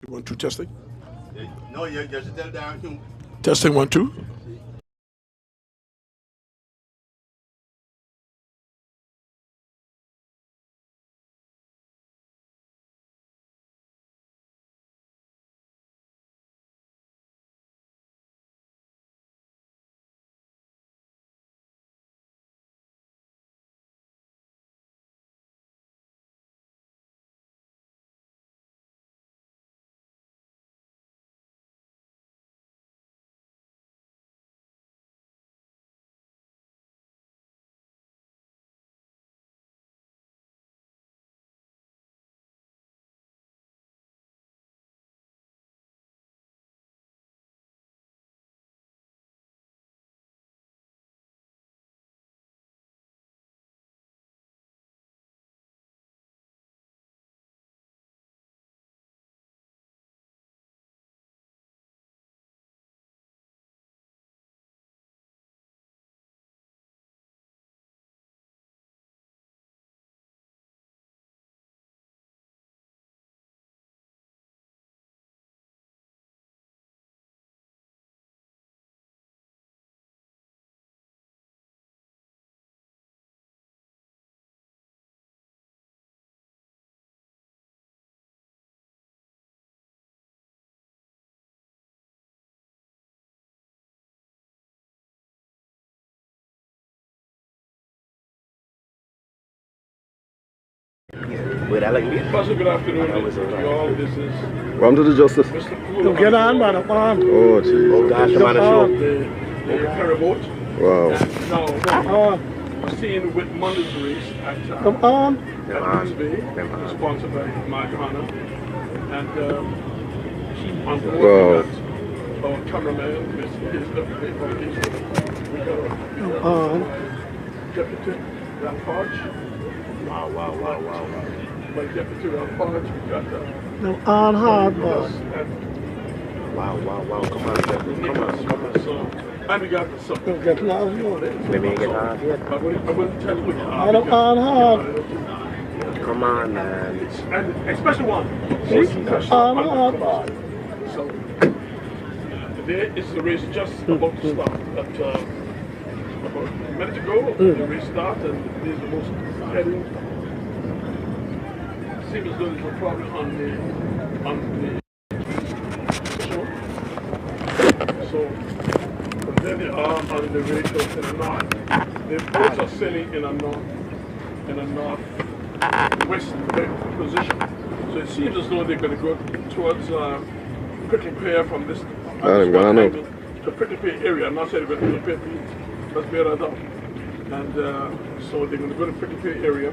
1, 2, testing. No, you should tell Darren. Testing 1, 2. Wait, I like me. Good afternoon to all. This is Welcome to the Justice. Mr. Poole. Don't get on, man. Come on. Oh, jeez. Oh gosh, I'm on a show. The ferry boat. Wow. Now, we're seeing with Monday's race at Come on. Queens Bay, sponsored by Malliouhana. And on board Wow. we got our cameraman, Mr. Deputy Foundation. We got Come on. Deputy Rampage. Wow. My Deputy Rampage. We got Come on hard, boss. Wow. Come on. So, and we got some. Don't get loud, no. Maybe you get hard yet. I wouldn't tell you. I don't on hard. Come on, man. And especially one. On hard, boss. So, there is the race just about to start. About a minute ago, the race started, and there's the most heading. Seems as though there's a problem on the show. So, and then they are on the radio in the north. The boats are sailing in a northwest position. So it seems as though they're going to go towards Prickly Pear from this the Prickly Pear area. I'm not saying they're going to Prickly Pear, let's bear that up. And so they're going to go to Prickly Pear area,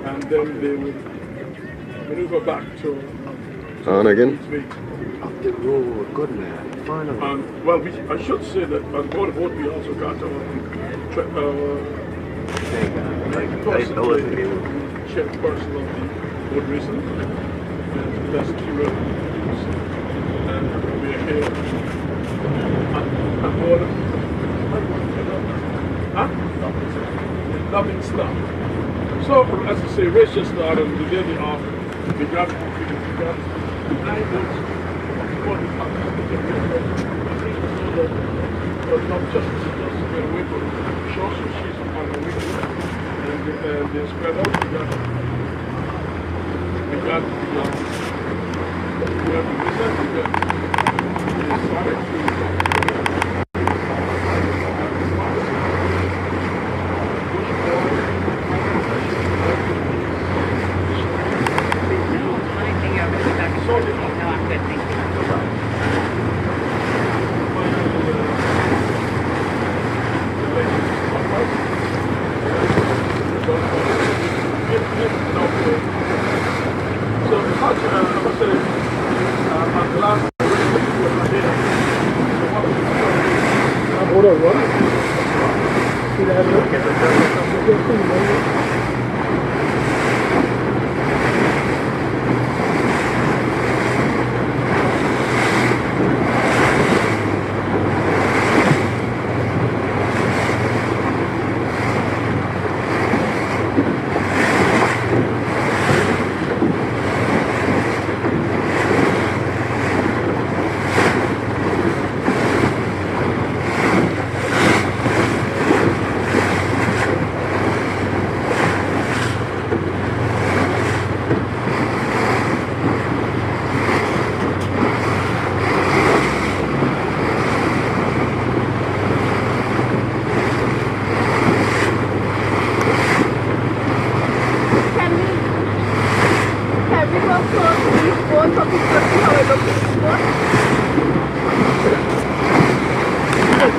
and then they will maneuver back to on again. Up the road, good man. Finally. Well, I should say that on board the boat we also got our chairperson of the boat racing, and that's Kira. And we're here on board. Nothing stopped. So, as I say, race just started. The day off, we got 9 boats. Not just get away from the shore, so she's on the way. And they spread out. We got the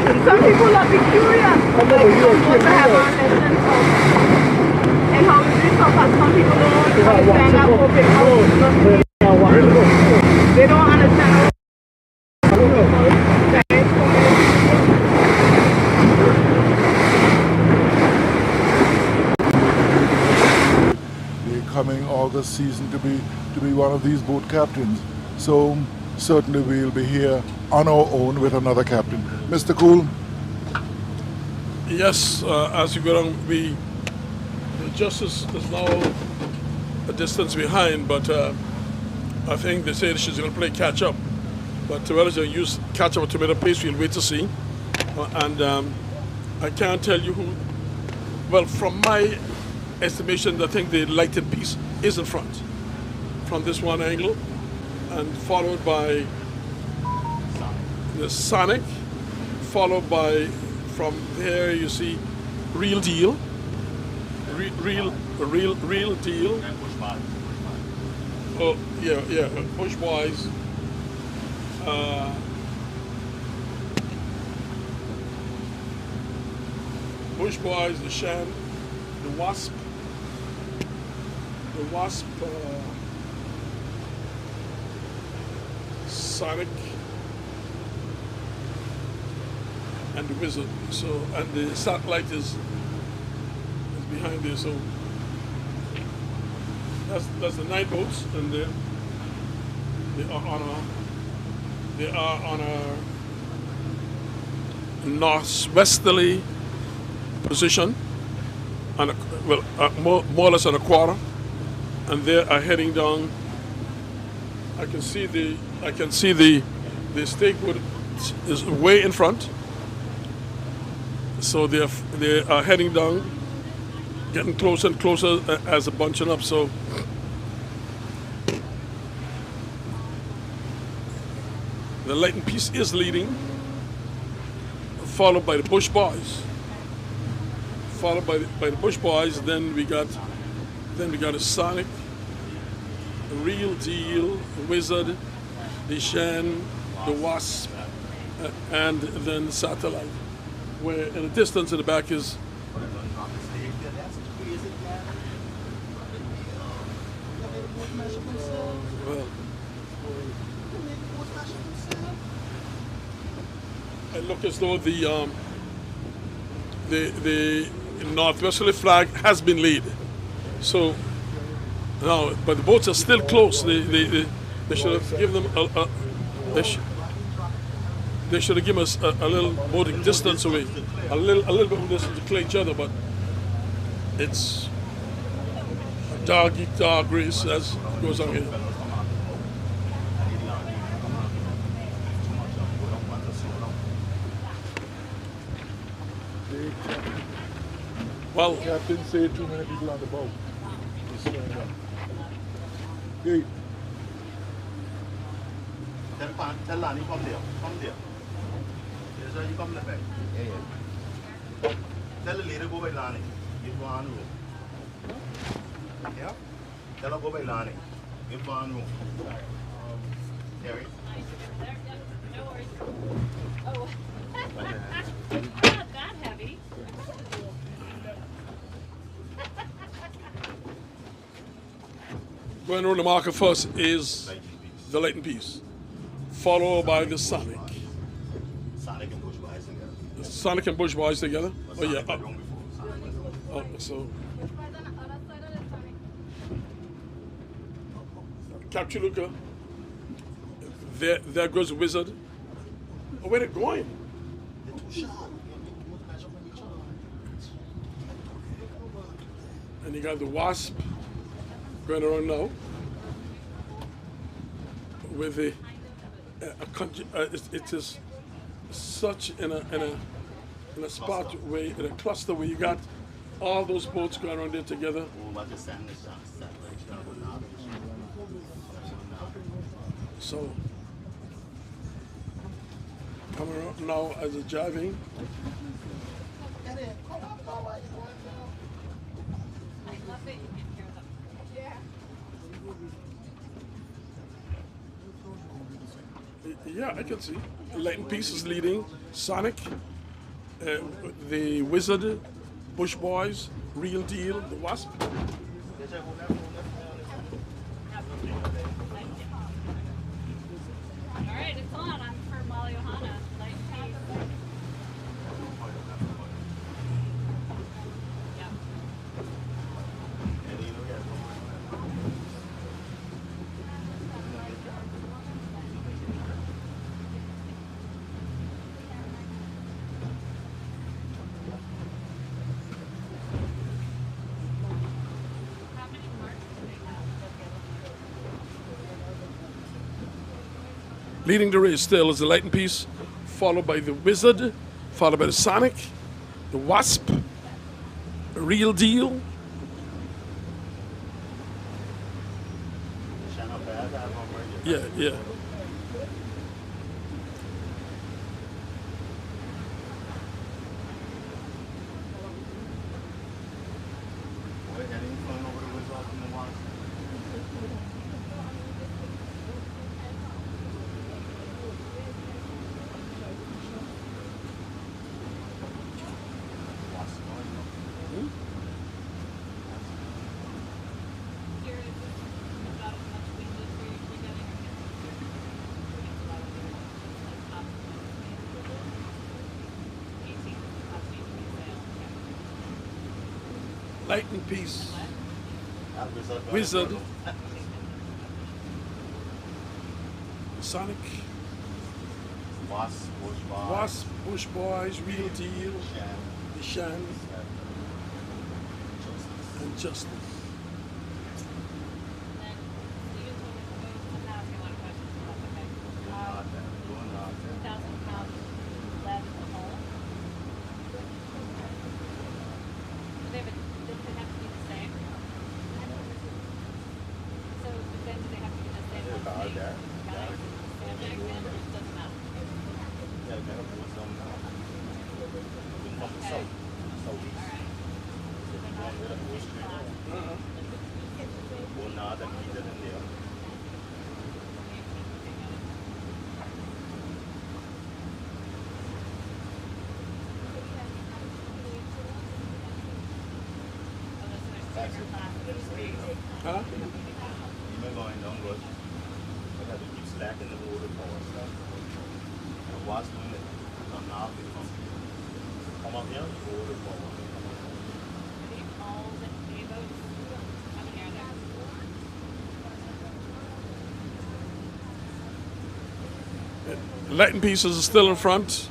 Some people are be curious. Like, supposed to have our lessons and how we do stuff, but some people don't understand our open house. They don't understand the coming August season to be one of these boat captains. So certainly we'll be here on our own with another captain. Mr. Cool? Yes, as you go along, the Justice is now a distance behind, but I think they say she's going to play catch up. But whether she'll use catch up or tomato paste, we'll wait to see. And I can't tell you who. Well, from my estimation, I think the lighted piece is in front from this one angle, and followed by the Sonic, followed by, from there you see Real Deal, Real Deal. Oh yeah, Bush Boys. Bush Boys, the Shan, the Wasp, Sonic, and the Wizard. So, and the satellite is behind there. So that's the 9 boats, and they are on a northwesterly position, and more or less on a quarter, and they are heading down. I can see the stakewood is way in front, so they are heading down, getting closer and closer as they're bunching up. So the Lighten piece is leading, followed by the Bush Boys. Followed by the Bush Boys, then we got a Sonic, the Real Deal, the Wizard, the Shan, the Wasp, and then the Satellite. Where in the distance in the back is it look as though the northwesterly flag has been laid. So now, but the boats are still close. They should have given them they should have given us a little boating distance away, a little bit of distance to clear each other. But it's a dog eat dog race as goes on here. Well, Captain say too many people on the boat. Hey. Tell Lani, come there. Yes, sir, you come left back. Yeah. Tell the lady go by Lani. You go on room. Yeah? Tell her go by Lani. You go on room. Terry? No worries. Oh. Not that heavy. Going on the marker first is the Lighten piece, followed by the Sonic. Sonic and Bush Boys together. Sonic and Bush Boys together? Oh yeah. Oh, so Capture Luca. There goes the Wizard. Oh, where they going? And you got the Wasp going around now with it is such in a spot where in a cluster where you got all those boats going around there together. So coming around now as a jiving. Yeah, I can see. Lighten piece is leading. Sonic the Wizard, Bush Boys, Real Deal, the Wasp. All right, it's on. I'm for Malliouhana. Light and peace. Yeah. How many marks do they have? Leading the race still is the Light and Peace, followed by the Wizard, followed by the Sonic, the Wasp, Real Deal, yeah. Light and Peace, Wizard, Sonic, Wasp, Bush Boys, Real Deal, the Shan, and Justice. Huh? Light and Pieces is still in front,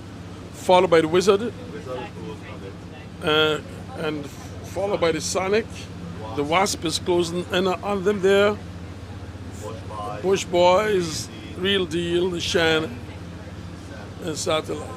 followed by the Wizard, and followed by the Sonic. The Wasp is closing in on them there. Bush Boys, Real Deal, the Shan, and Satellite.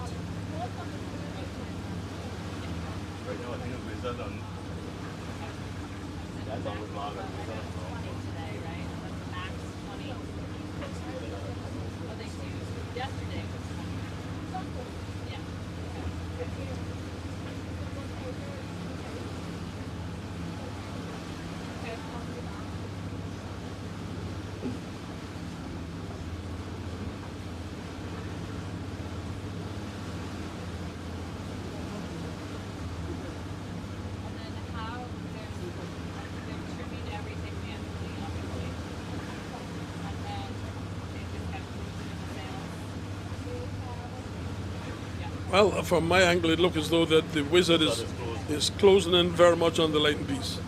Well, from my angle, it looks as though that the Wizard is closing in very much on the Light and Peace,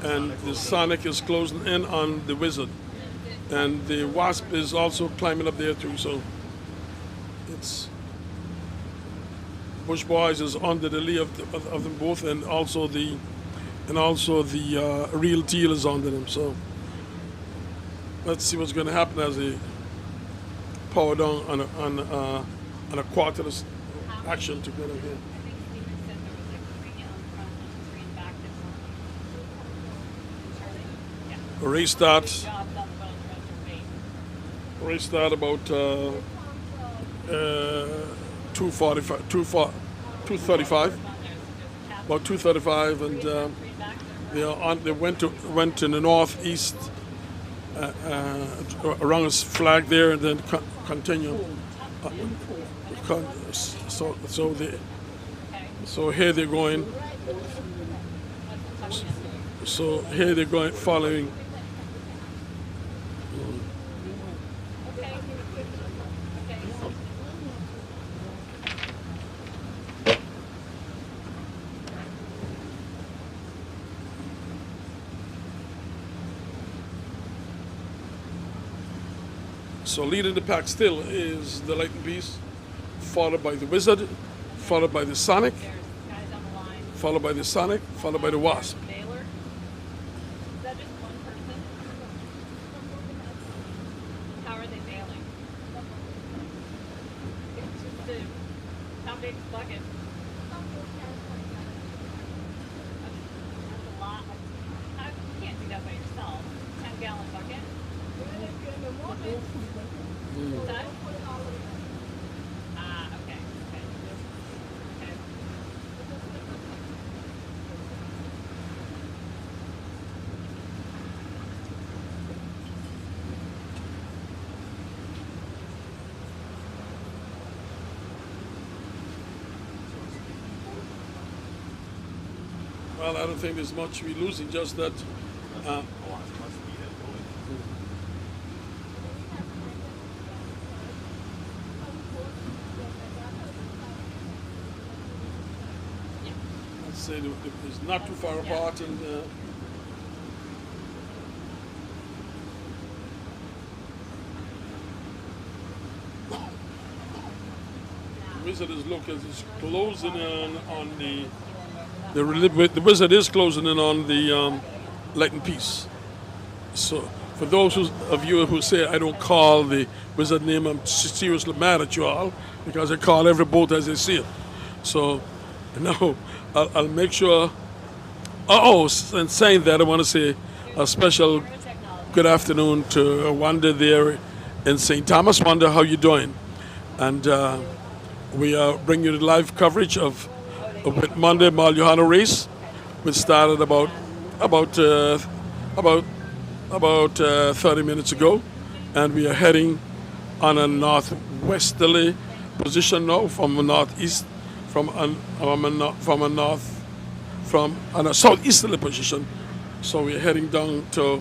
and the Sonic is closing in on the Wizard, and the Wasp is also climbing up there too. So it's Bush Boys is under the lee of them both, and also the Real Deal is under them. So let's see what's going to happen as they power down on a quarterless action together here. Race start about 2:35, about 2:35, and they went to the northeast around his flag there, and then continue. So So here they're going. So here they're going, following. So leading the pack still is the Light and Peace, followed by the Wizard, followed by the Sonic, There's guys on the line. followed by the Sonic, followed by the Wasp. Baylor. Is that just one person? How are they bailing? It's just the how big is bucket? That's a lot. You can't do that by yourself. 10-gallon bucket. Is that? Ah, okay. Okay. Okay. Well, I don't think there's much we're losing, just that I'd say it's not too far apart, and the Wizard is looking, is closing in on the Wizard is closing in on the Light and Peace. So for those of you who say I don't call the Wizard name, I'm seriously mad at you all, because I call every boat as I see it. So now I'll make sure. And saying that, I want to say a special good afternoon to Wanda there in St. Thomas. Wanda, how you doing? And we are bringing you the live coverage of Whit Monday Malliouhana race, which started about 30 minutes ago, and we are heading on a northwesterly position now from a northeast, from a southeasterly position. So we're heading down to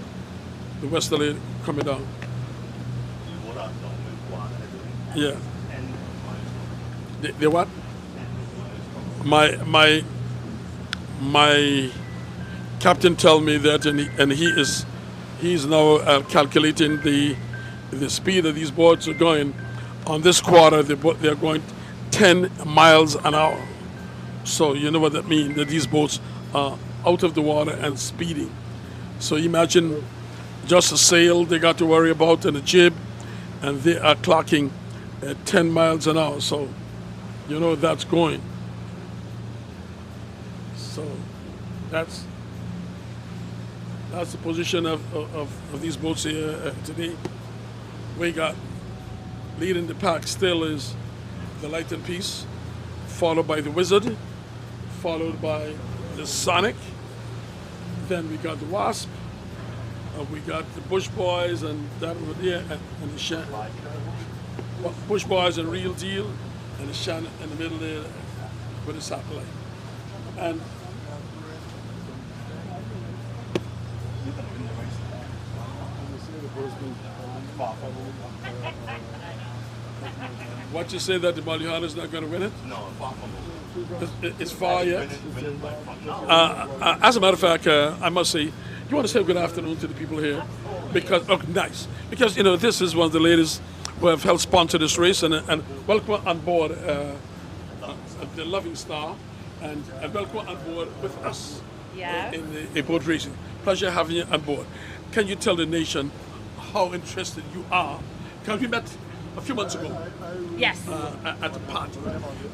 the westerly, coming down. Yeah. The what? My captain tell me that, and he's now calculating the speed that these boats are going. On this quarter, they're going 10 miles an hour. So you know what that means, that these boats are out of the water and speeding. So imagine just a sail they got to worry about and a jib, and they are clocking at 10 miles an hour. So you know that's going. So that's the position of these boats here today. We got leading the pack still is the Light and Peace, followed by the Wizard, followed by the Sonic. Then we got the Wasp. We got the Bush Boys and that over there, and the Shan. Bush Boys and Real Deal, and the Shan in the middle there with the satellite. And what you say, that the Malliouhana is not going to win it? No, far from it. It's far yet. Win it by As a matter of fact, I must say, you want to say good afternoon to the people here, because nice, because you know this is one of the ladies who have helped sponsor this race, and welcome on board the Loving Star, and welcome on board with us in the boat racing. Pleasure having you on board. Can you tell the nation how interested you are? Because we met a few months ago. Yes. At a party,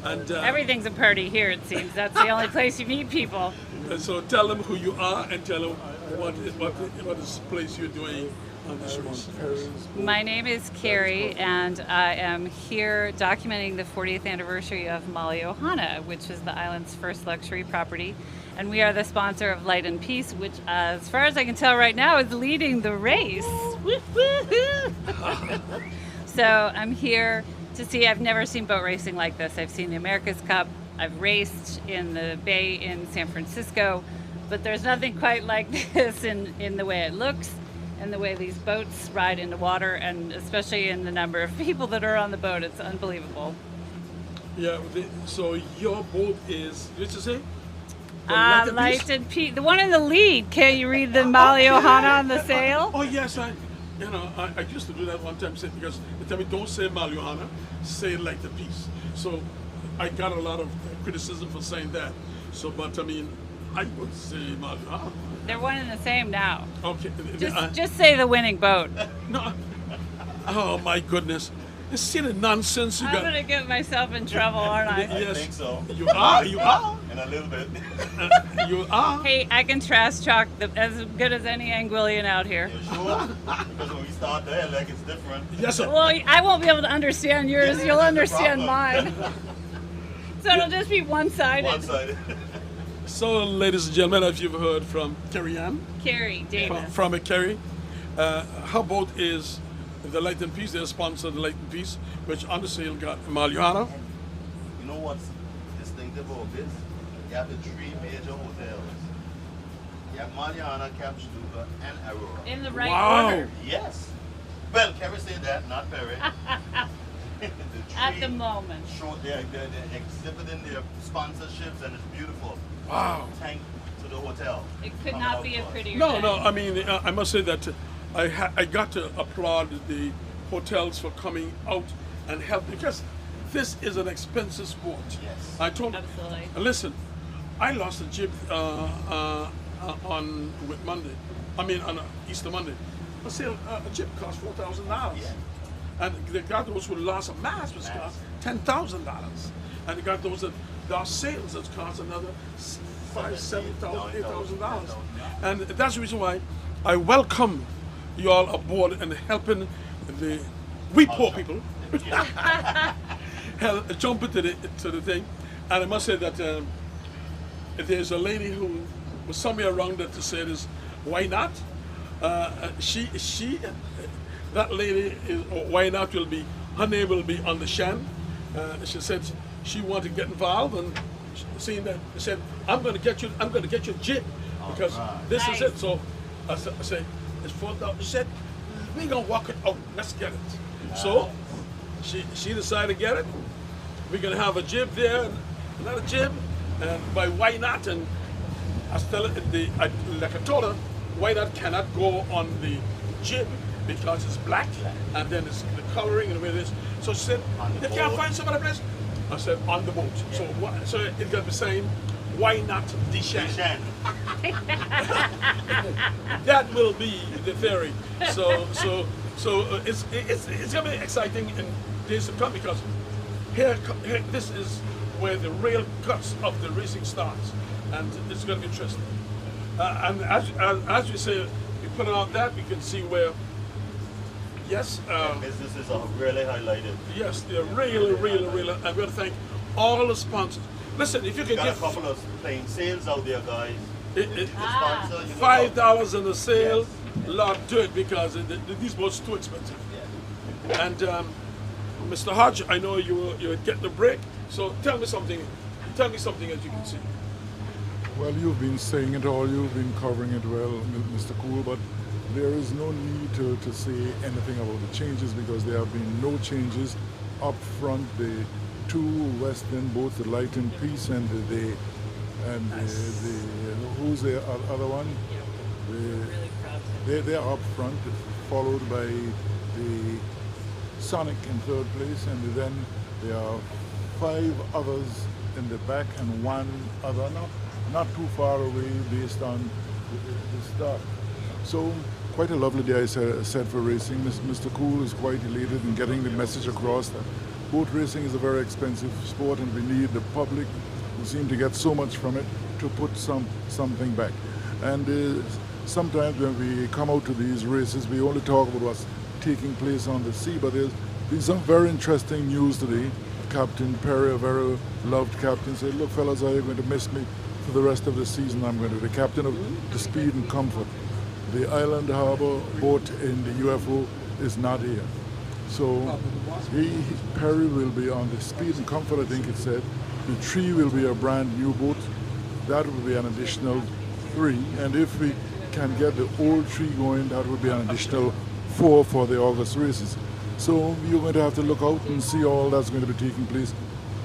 and Everything's a party here, it seems. That's the only place you meet people. and so tell them who you are and tell them what is the place you're doing on this race. My name is Carrie, and I am here documenting the 40th anniversary of Malliouhana, which is the island's first luxury property. And we are the sponsor of Light and Peace, which, as far as I can tell right now, is leading the race. So I'm here to see. I've never seen boat racing like this. I've seen the America's Cup, I've raced in the bay in San Francisco, but there's nothing quite like this in the way it looks and the way these boats ride into water, and especially in the number of people that are on the boat. It's unbelievable. Yeah, so your boat is, what did you say? Light and Peace, the one in the lead. Can you read the Malliouhana on the sail? Oh yes, I used to do that one time because they tell me don't say Malliouhana, say Light and Peace. So I got a lot of criticism for saying that. So, but I mean, I would say Malliouhana. They're one and the same now. Okay. Just say the winning boat. No. Oh my goodness. You see the nonsense you I'm got. gonna get myself in trouble, aren't I? I think so. You are. You are. In a little bit. You are. Hey, I can trash talk as good as any Anguillian out here. You sure? Because when we start there, like it's different. Yes, sir. Well, I won't be able to understand yours. You'll understand mine. So it'll just be one-sided. One-sided. So, ladies and gentlemen, as you've heard from Carrie Ann, Carrie Davis. from Carrie, her boat is the Light and Peace. They're sponsored the Light and Peace, which on the sail got Malliouhana. You know what's distinctive about this? You have the three major hotels. You have Malliouhana, Capstuga, and Aurora. In the right order. Yes. Well, Carrie said that, not Perry. At the moment. They're exhibiting their sponsorships, and it's beautiful. Wow. Thank to the hotel. It could not be a prettier No, day. no. I mean, I must say that I got to applaud the hotels for coming out and help, because this is an expensive sport. Yes. I told Absolutely. Listen, I lost a jib on Whit Monday. I mean on Easter Monday. I said a jib cost $4,000. Yeah. And they got those who lost a mast, which cost $10,000. And they got those that lost sails, that cost another $5,000, $7,000, $8,000. And that's the reason why I welcome you all aboard and helping we poor people jump into the thing. And I must say that there's a lady who was somewhere around that to say this, why not? That lady is, or why not, will be, her name will be on the shan. She said she wanted to get involved, and seeing that, she said, I'm going to get you a jib, because this is it. So I say, it's $4,000. She said, we're going to walk it out, let's get it. So she decided to get it. We're going to have a jib there, and another jib, and by why not? And I was telling like I told her, why not cannot go on the jib, because it's black, and then it's the coloring and the way it is. So she said, you can't find some other place? I said, on the boat. So it got the same, why not the shan? That will be the ferry. So it's gonna be exciting in days to come, because here this is where the real guts of the racing starts, and it's gonna be interesting. And as you say, we put out that, we can see where. Yes. Businesses are really highlighted. Yes, they're really. I'm going to thank all the sponsors. Listen, if you can Got get a couple of plain sales out there, guys. $5 in a sale, yes. Lord, do it, because these boats are too expensive. Yeah. And Mr. Hodge, I know you're getting a break, so tell me something as you can see. Well, you've been saying it all, you've been covering it well, Mr. Cool, but there is no need to say anything about the changes, because there have been no changes up front. The two western boats, the Light and Peace and who's the other one? They're up front, followed by the Sonic in third place, and then there are 5 others in the back and 1 other not too far away based on the start. So quite a lovely day, I said, for racing. Mr. Cool is quite elated in getting the message across that boat racing is a very expensive sport, and we need the public, who seem to get so much from it, to put something back. And sometimes when we come out to these races, we only talk about what's taking place on the sea, but there's been some very interesting news today. Captain Perry, a very loved captain, said, look fellas, are you going to miss me for the rest of the season? I'm going to be the captain of the Speed and Comfort. The Island Harbor boat in the UFO is not here. So Perry will be on the Speed and Comfort, I think it said, The 3 will be a brand new boat. That will be an additional 3. And if we can get the old 3 going, that will be an additional 4 for the August races. So you're going to have to look out and see all that's going to be taking place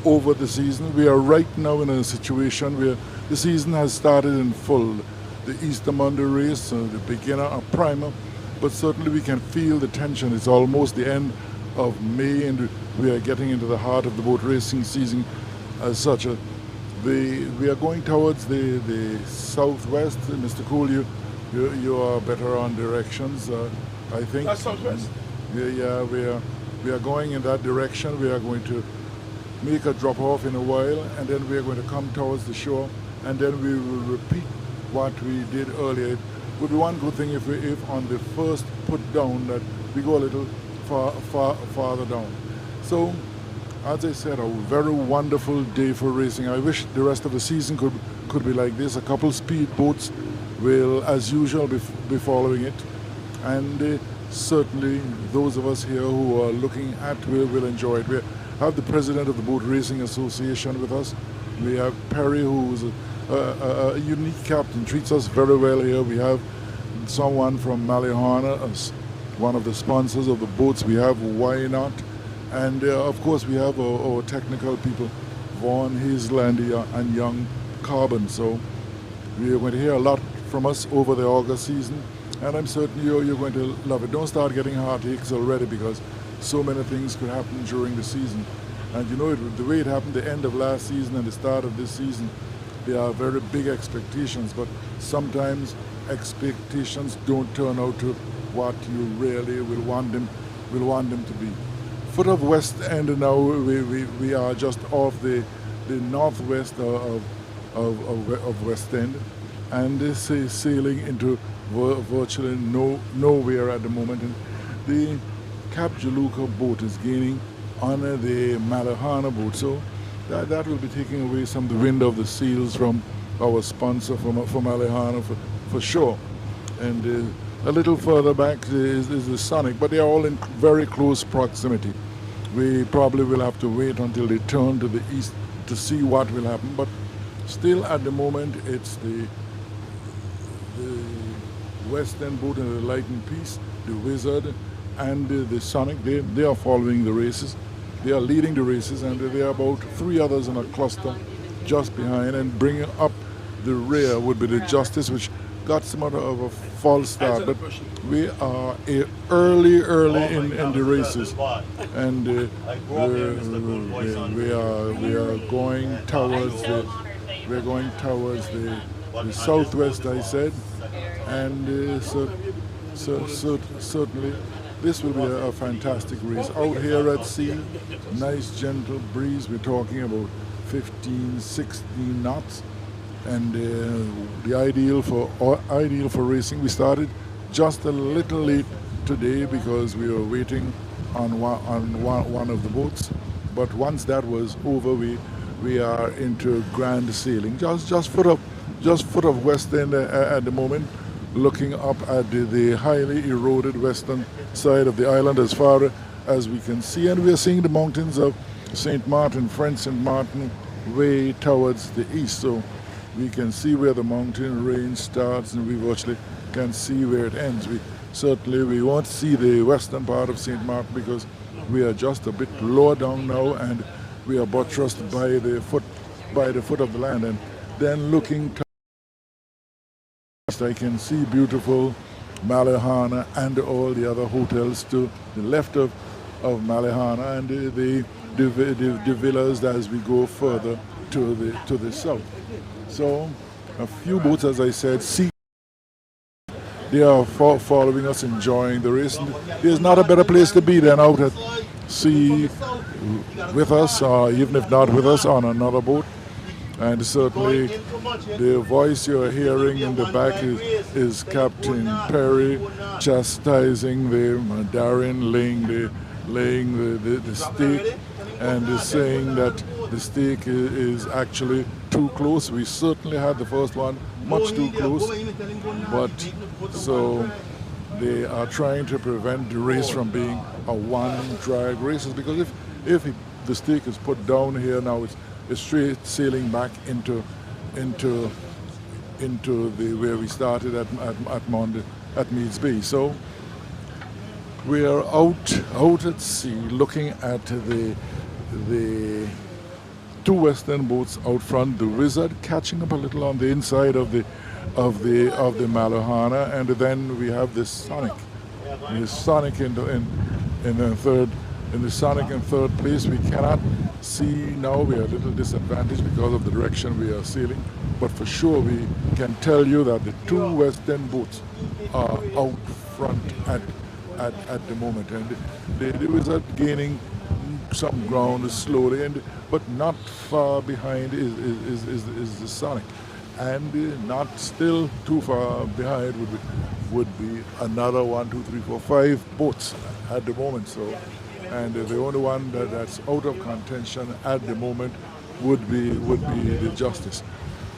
over the season. We are right now in a situation where the season has started in full. The Easter Monday race, the beginner, a primer, but certainly we can feel the tension. It's almost the end of May and we are getting into the heart of the boat racing season as such. We are going towards the southwest. Mr. Cole, you are better on directions, I think. That's southwest? Yeah, we are going in that direction. We are going to make a drop off in a while, and then we are going to come towards the shore, and then we will repeat what we did earlier. It would be one good thing if on the first put down that we go a little farther down. So, as I said, a very wonderful day for racing. I wish the rest of the season could be like this. A couple speed boats will, as usual, be following it, and certainly those of us here who are looking at will enjoy it. We have the president of the Boat Racing Association with us. We have Perry, who's a unique captain, treats us very well here. We have someone from Malliouhana as one of the sponsors of the boats. We have Why Not, and of course we have our technical people, Vaughn, Hazel, and Young Carbon. So we are going to hear a lot from us over the August season, and I'm certain you're going to love it. Don't start getting heartaches already, because so many things could happen during the season. And you know, the way it happened the end of last season and the start of this season, there are very big expectations, but sometimes expectations don't turn out to what you really will want them to be. Foot of West End now, we are just off the northwest of West End, and this is sailing into virtually nowhere at the moment. And the Cap Jaluka boat is gaining on the Malliouhana boat, so that will be taking away some of the wind of the sails from our sponsor from Malliouhana for sure. And a little further back is the Sonic, but they are all in very close proximity. We probably will have to wait until they turn to the east to see what will happen, but still at the moment it's the Western boat and the Light and Peace, the Wizard, and the Sonic. They are following the races. They are leading the races, and there are about 3 others in a cluster just behind, and bringing up the rear would be the Justice, which got somewhat of a false start, but we are early in the races, and we are going towards the southwest, I said, and certainly this will be a fantastic race. Out here at sea, nice gentle breeze. We're talking about 15, 16 knots, and the ideal for racing. We started just a little late today because we were waiting on one of the boats. But once that was over, we are into grand sailing. Just foot of West End at the moment, looking up at the highly eroded western side of the island as far as we can see, and we are seeing the mountains of St. Martin, French St. Martin, way towards the east. So we can see where the mountain range starts, and we virtually can see where it ends. We won't see the western part of St. Martin because we are just a bit lower down now, and we are buttressed by the foot of the land. And then looking I can see beautiful Malliouhana and all the other hotels to the left of Malliouhana, and the villas as we go further to the south. So a few boats, as I said, they are following us, enjoying the race. And there's not a better place to be than out at sea with us, or even if not with us, on another boat. And certainly the voice you're hearing in the back is Captain Perry chastising Darren laying the stake, and is saying that the stake is actually too close. We certainly had the first one much too close, but so they are trying to prevent the race from being a one drag race, because if the stake is put down here now, straight sailing back into the where we started at Meads Bay. So we are out at sea, looking at the two western boats out front. The Wizard catching up a little on the inside of the Malliouhana, and then we have this Sonic. The Sonic in the Sonic in third place. We cannot see now. We are a little disadvantaged because of the direction we are sailing, but for sure we can tell you that the two western boats are out front at the moment, and the Wizard gaining some ground slowly, but not far behind is the Sonic, and not still too far behind would be another 1, 2, 3, 4, 5 boats at the moment. So, and the only one that's out of contention at the moment would be the Justice.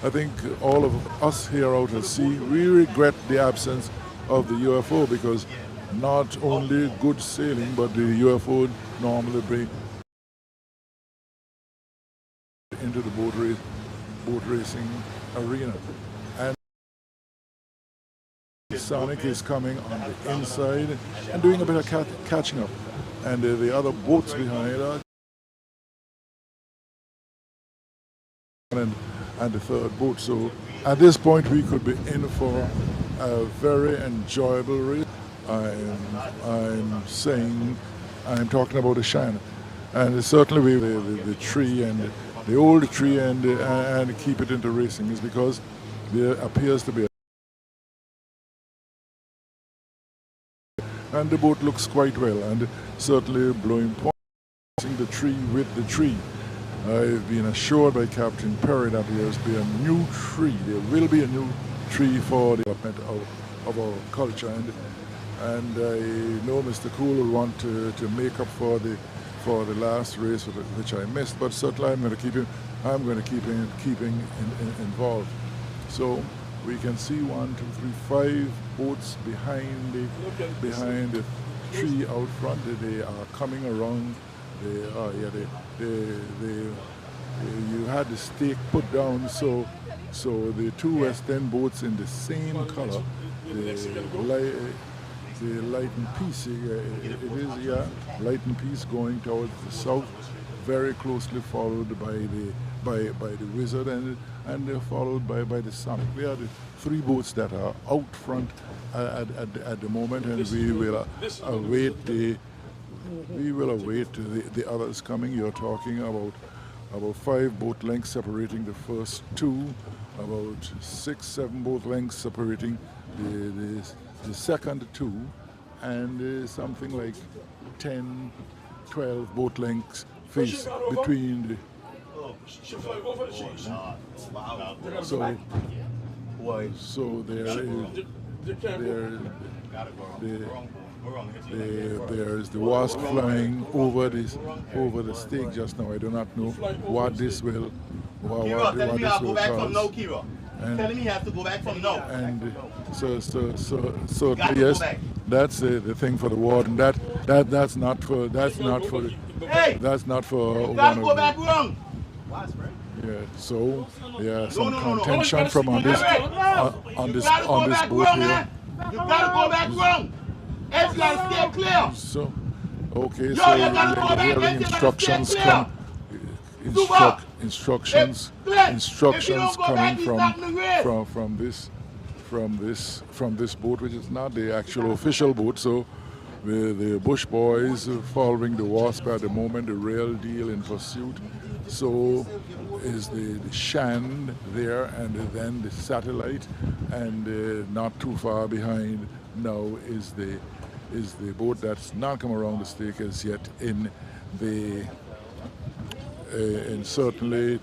I think all of us here out at sea, we regret the absence of the UFO, because not only good sailing, but the UFO normally bring into the boat racing arena. And Sonic is coming on the inside and doing a bit of catching up, and the other boats behind are and the third boat. So at this point we could be in for a very enjoyable race. I'm talking about the Shine, and certainly the tree and the old tree and keep it into racing is because there appears to be and the boat looks quite well, and certainly blowing pointing the tree with the tree. I've been assured by Captain Perry that there's be a new tree. There will be a new tree for the development of our culture, and I know Mr. Cool will want to make up for the last race which I missed, but certainly I'm going to keep him involved. So we can see 1, 2, 3, 5 boats behind the tree out front. They are coming around. You had the stake put down, so the two western boats in the same color, the Light and Peace, Light and Peace going towards the south, very closely followed by the Wizard, and they're followed by the Sonic. We are the 3 boats that are out front at the moment, and we will await the others coming. You're talking about 5 boat lengths separating the first 2, about 6, 7 boat lengths separating the second 2, and something like 10, 12 boat lengths face between the. So there's the wasp flying over the stake just now. I do not know what this will cause. Telling me he has to go back from now. And so yes, that's the thing for the warden. That's not for Hey! that's not for You one gotta of go back wrong. Yeah, so there are some contention from on this boat here. You gotta go back wrong. It's gotta stay clear. So okay, Yo, so you gotta go you're back, hearing let's instructions get clear. instructions coming from this boat, which is not the actual official boat. So the Bush boys following the Wasp at the moment, the real deal in pursuit. So is the Shan there, and then the Satellite, and not too far behind now is the boat that's not come around the stake as yet in the. And certainly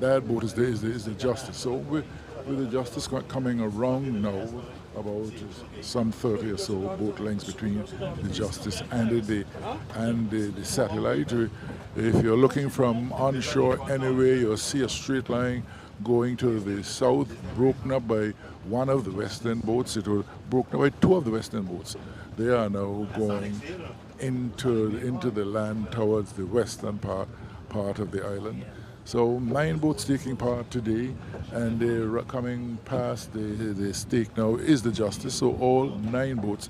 that boat is the Justice. So with the Justice coming around now, about some 30 or so boat lengths between the Justice and the Satellite. If you're looking from onshore anyway, you'll see a straight line going to the south, broken up by one of the western boats. It was broken up by 2 of the western boats. They are now going into the land towards the western part of the island. So 9 boats taking part today, and they're coming past the stake now is the Justice. So all 9 boats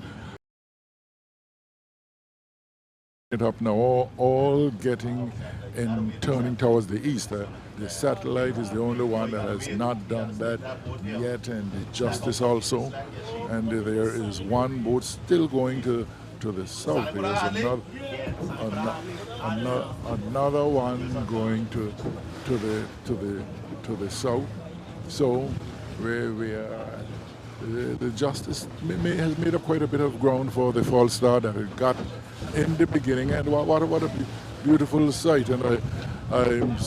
it up now, all getting and turning towards the east. The Satellite is the only one that has not done that yet, and the Justice also. And there is one boat still going to the south. There's another one going to the south. So where we are, the Justice has made up quite a bit of ground for the false start that it got in the beginning, and what a beautiful sight. And I'm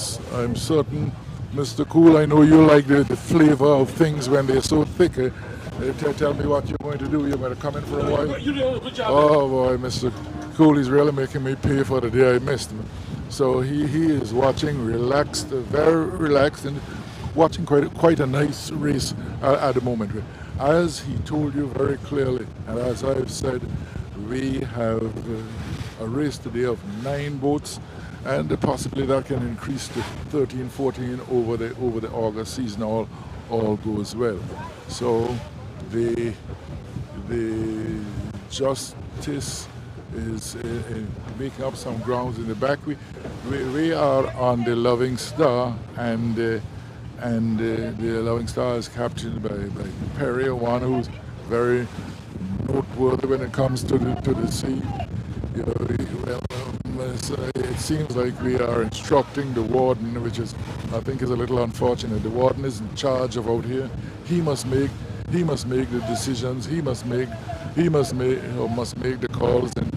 certain, Mr. Cool, I know you like the flavor of things when they're so thick. Tell me what you're going to do. You're going to come in for a while? Oh boy, Mr. Cool, he's really making me pay for the day I missed him. So he is watching, relaxed, very relaxed, and watching quite a nice race at the moment. As he told you very clearly, and as I've said, we have a race today of 9 boats, and possibly that can increase to 13, 14 over the August season. All goes well. So the Justice is making up some grounds in the back. We are on the Loving Star, and the Loving Star is captained by Perry, one who's very noteworthy when it comes to the sea. You know, it seems like we are instructing the warden, which I think is a little unfortunate. The warden is in charge of out here. He must make the decisions. He must make the calls, and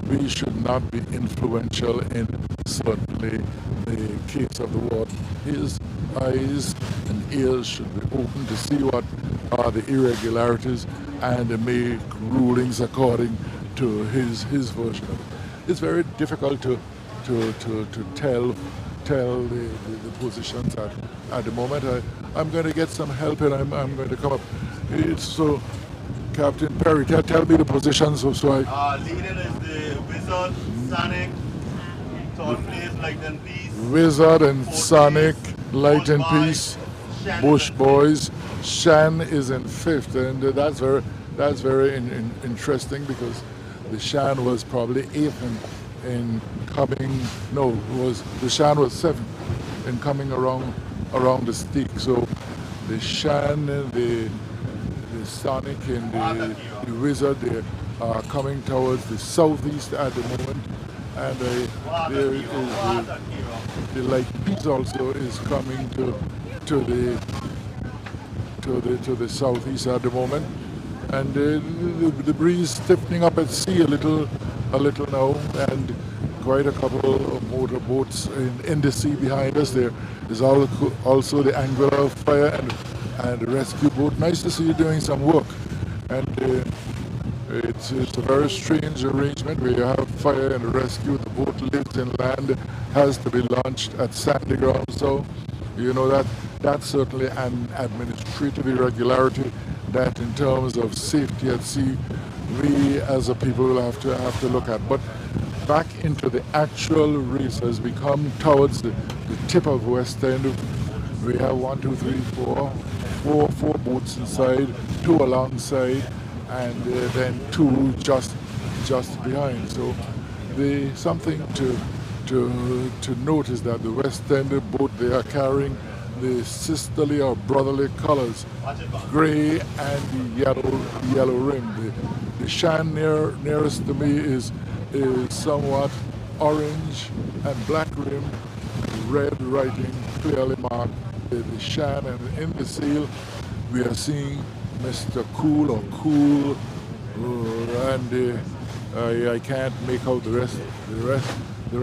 we should not be influential in certainly the case of the warden. His eyes and ears should be open to see what are the irregularities and make rulings according to his version of it. It's very difficult to tell the positions at the moment. I'm going to get some help, and I'm going to come up. So, Captain Perry, tell me the positions. So leader is the Wizard, Sonic, third place, Light and Peace. Wizard and Sonic, Light and Peace, Bush Boys. Shan is in 5th, and that's very interesting, because the Shan was probably 8th in coming. No, the Shan was 7th in coming around the stick. So the Shan, the Sonic, and the Wizard, they are coming towards the southeast at the moment, and the Light Peace also is coming to the southeast at the moment, and the breeze stiffening up at sea a little now, and quite a couple of motor boats in the sea behind us. There is also the Angular Fire and the rescue boat. Nice to see you doing some work, and it's a very strange arrangement where you have fire and rescue. The boat lives inland, has to be launched at sandy ground, so you know that's certainly an administrative irregularity that, in terms of safety at sea, we as a people will have to look at. But back into the actual race, as we come towards the tip of West End, we have 1, 2, 3, 4 boats inside, 2 alongside, and then 2 just behind. So something to note is that the West End boat, they are carrying the sisterly or brotherly colors, gray and yellow rim. The Shan nearest to me is somewhat orange and black rim, red writing clearly marked the Shan, and in the sail we are seeing Mr. Cool or Cool, and I can't make out the rest of the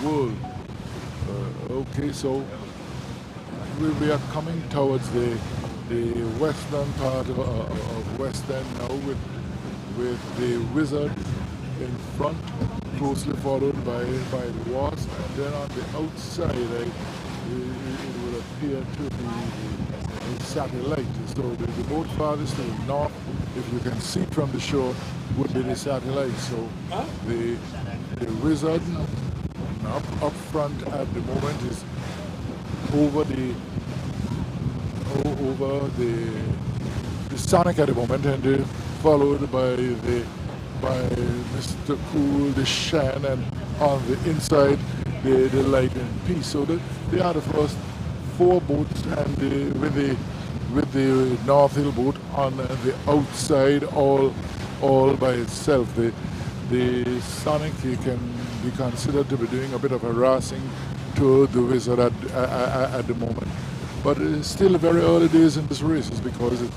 world. Okay, so we are coming towards the western part of West End now, with the Wizard in front, closely followed by the Wasp, and then on the outside it will appear to be the Satellite. So the boat farthest to the north, if you can see from the shore, would be the Satellite. So the Wizard, up front at the moment is over the Sonic at the moment, and followed by Mr. Cool, the Shan, and on the inside the Light and Peace. So they are the first 4 boats, and with the North Hill boat on the outside, all by itself. The Sonic can be considered to be doing a bit of harassing to the Wizard at the moment. But it's still very early days in this race, because it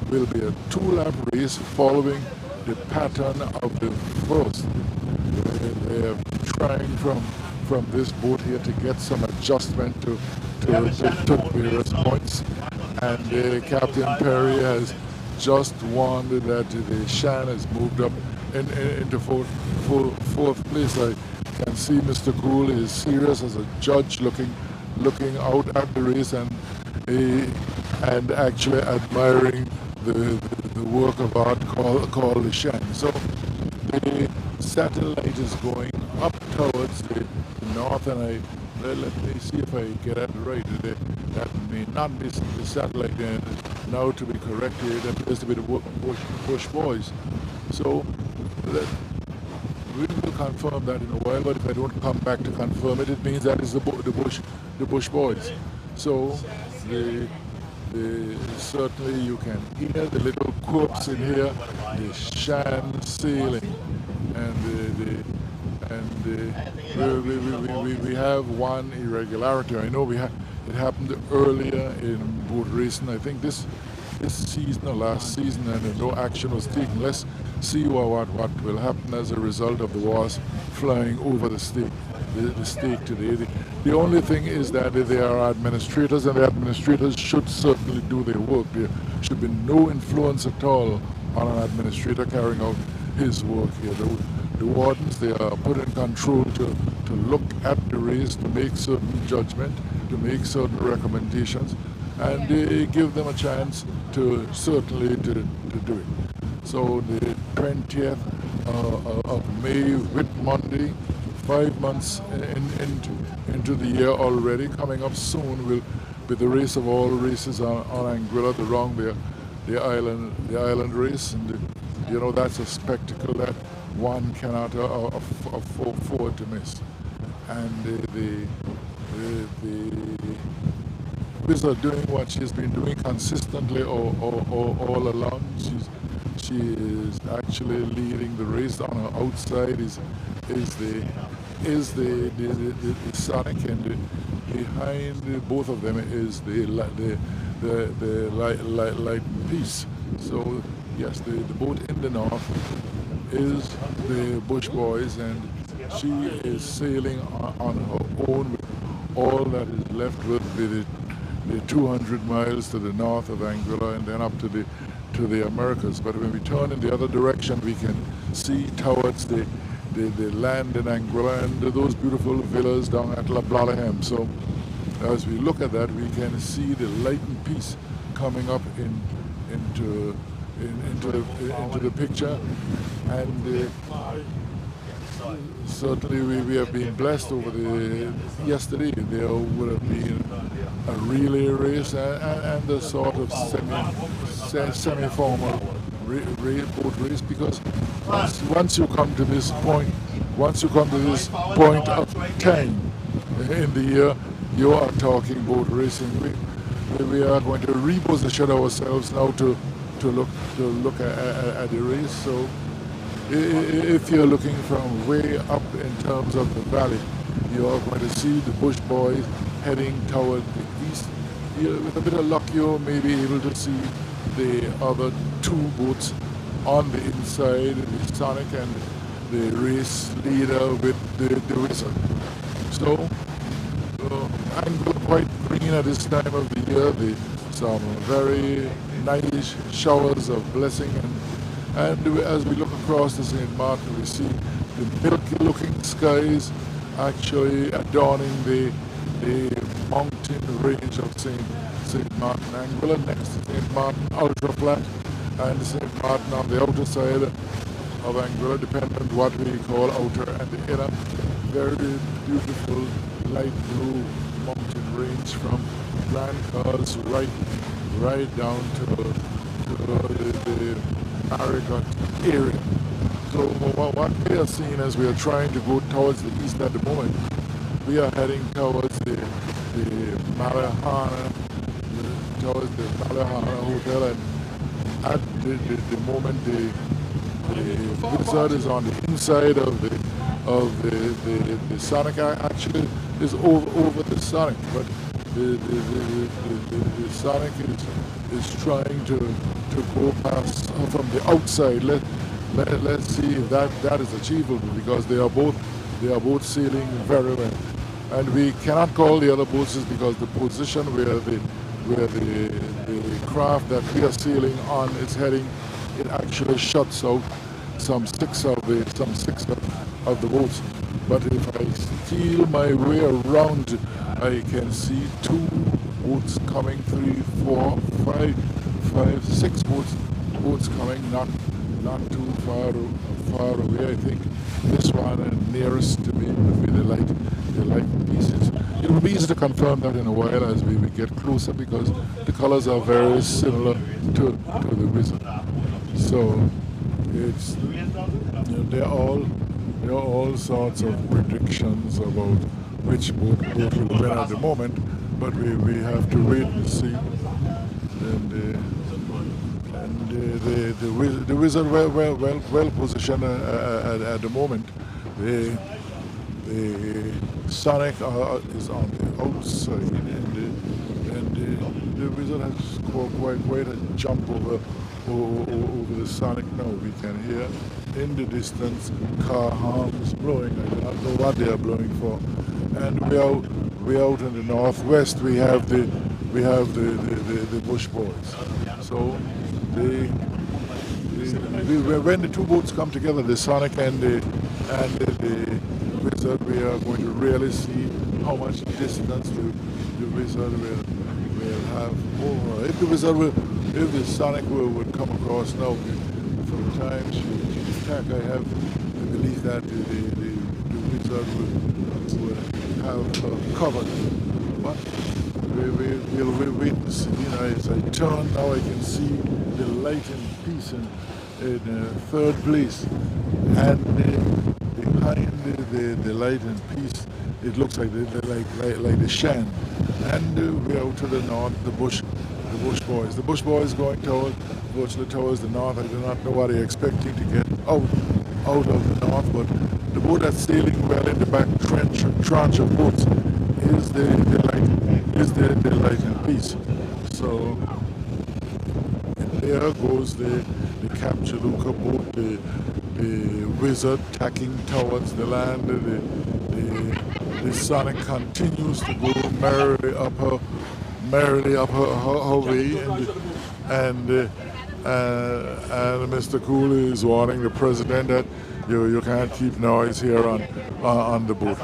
will be a 2-lap race following the pattern of the first. They're trying from this boat here to get some adjustment to various points. And Captain Perry has just warned that the Shan has moved up into fourth place. I can see Mr. Cool is serious as a judge, looking out at the race and actually admiring the work of art called the Shan. So the satellite is going up towards the north, and let me see if I get that right. That may not be the satellite, and now to be corrected, it appears to be the Bush Boys. So we will confirm that in a while, but if I don't come back to confirm it, it means that is the Bush Boys. So certainly you can hear the little corpse in here, the Shan sailing, and we have one irregularity. I know it happened earlier in boat racing. I think this season or last season, and no action was taken. Let's see what will happen as a result of the wasp flying over the stake today. The only thing is that they are administrators, and the administrators should certainly do their work. There should be no influence at all on an administrator carrying out his work here. The wardens, they are put in control to look at the race, to make certain judgment, to make certain recommendations, and they give them a chance to certainly to do it. So the 20th of May, Whit Monday, 5 months into the year already. Coming up soon will be the race of all races on Anguilla, the island race, and that's a spectacle that one cannot afford to miss. And the Wizard doing what she's been doing consistently all along. She is actually leading the race. On her outside is the Sonic, and behind both of them is the Light and Peace. So yes, the boat in the north is the Bush Boys, and she is sailing on her own. All that is left with the 200 miles to the north of Anguilla, and then up to the Americas. But when we turn in the other direction, we can see towards the land in Anguilla and those beautiful villas down at La Blalahem. So as we look at that, we can see the Light and Peace coming up into the picture, and certainly we have been blessed over yesterday. There would have been a relay race and a sort of semi-formal boat race, because once you come to this point of time in the year, you are talking boat racing. We are going to reposition ourselves now to look at the race. So if you're looking from way up in terms of the valley, you are going to see the Bush Boys heading toward the east. With a bit of luck, you may be able to see the other 2 boats on the inside, the Sonic and the race leader with the Wizard. So Anguilla quite green at this time of the year. Some very nice showers of blessing, and as we look across the St. Martin, we see the milky-looking skies actually adorning the mountain range of St. Martin. Anguilla next to St. Martin, ultra flat, and St. Martin on the outer side of Anguilla, depending on what we call outer and the inner. very beautiful light blue mountain range from Grand Cars right down to the Marigot area. So what we are seeing as we are trying to go towards the east at the moment, we are heading towards the Malliouhana, Hotel, and at the moment the Wizard is on the inside of the Sonic. Actually is over the Sonic, but the Sonic is trying to go past from the outside. Let's see if that is achievable, because they are both sailing very well, and we cannot call the other boats because the position where the craft that we are sailing on is heading, it actually shuts out some six of the boats. But if I steal my way around, I can see 2 boats coming, 3, 4, 5, 6 boats coming, not too far away. I think this one nearest to me would be the light pieces. It will be easy to confirm that in a while as we get closer, because the colors are very similar to the Wizard. So it's there are all sorts of predictions about which boat will win at the moment, but we have to wait and see. And the Wizard well positioned at the moment. The Sonic is on the outside, and the Wizard has scored quite a jump over the Sonic now. We can hear in the distance car horns blowing. I do not know what they are blowing for. And we out in the northwest. We have the Bush Boys. So when the 2 boats come together, the Sonic and the Wizard, we are going to really see how much distance the Wizard will have over. If the Sonic would come across now, for the time she attack, I have the belief that the Wizard will have covered. But we'll wait and see. As I turn now, I can see the Light and Peace in 3rd place, and behind the Light and Peace, it looks like the Shan. And we're out to the north, the Bush Boys. The Bush Boys going virtually towards the north. I do not know what they're expecting to get out of the north, but the boat that's sailing well in the back tranche of boats is the Light and Peace. So there goes the Capchaluca boat, the Wizard tacking towards the land. The Sonic continues to go merrily up her way, and Mr. Cooley is warning the president that you can't keep noise here on the boat.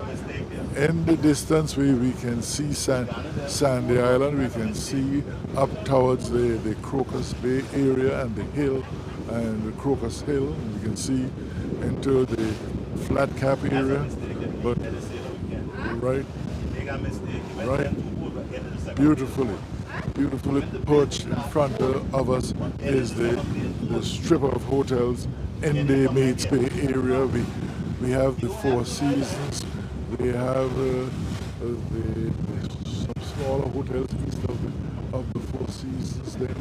In the distance, we can see Sandy Island. We can see up towards the Crocus Bay area and the hill, and the Crocus Hill. We can see into the Flat Cap area, but right, beautifully perched in front of us is the strip of hotels in the Mates Bay area. We have the Four Seasons. We have some smaller hotels east of the Four Seasons. Then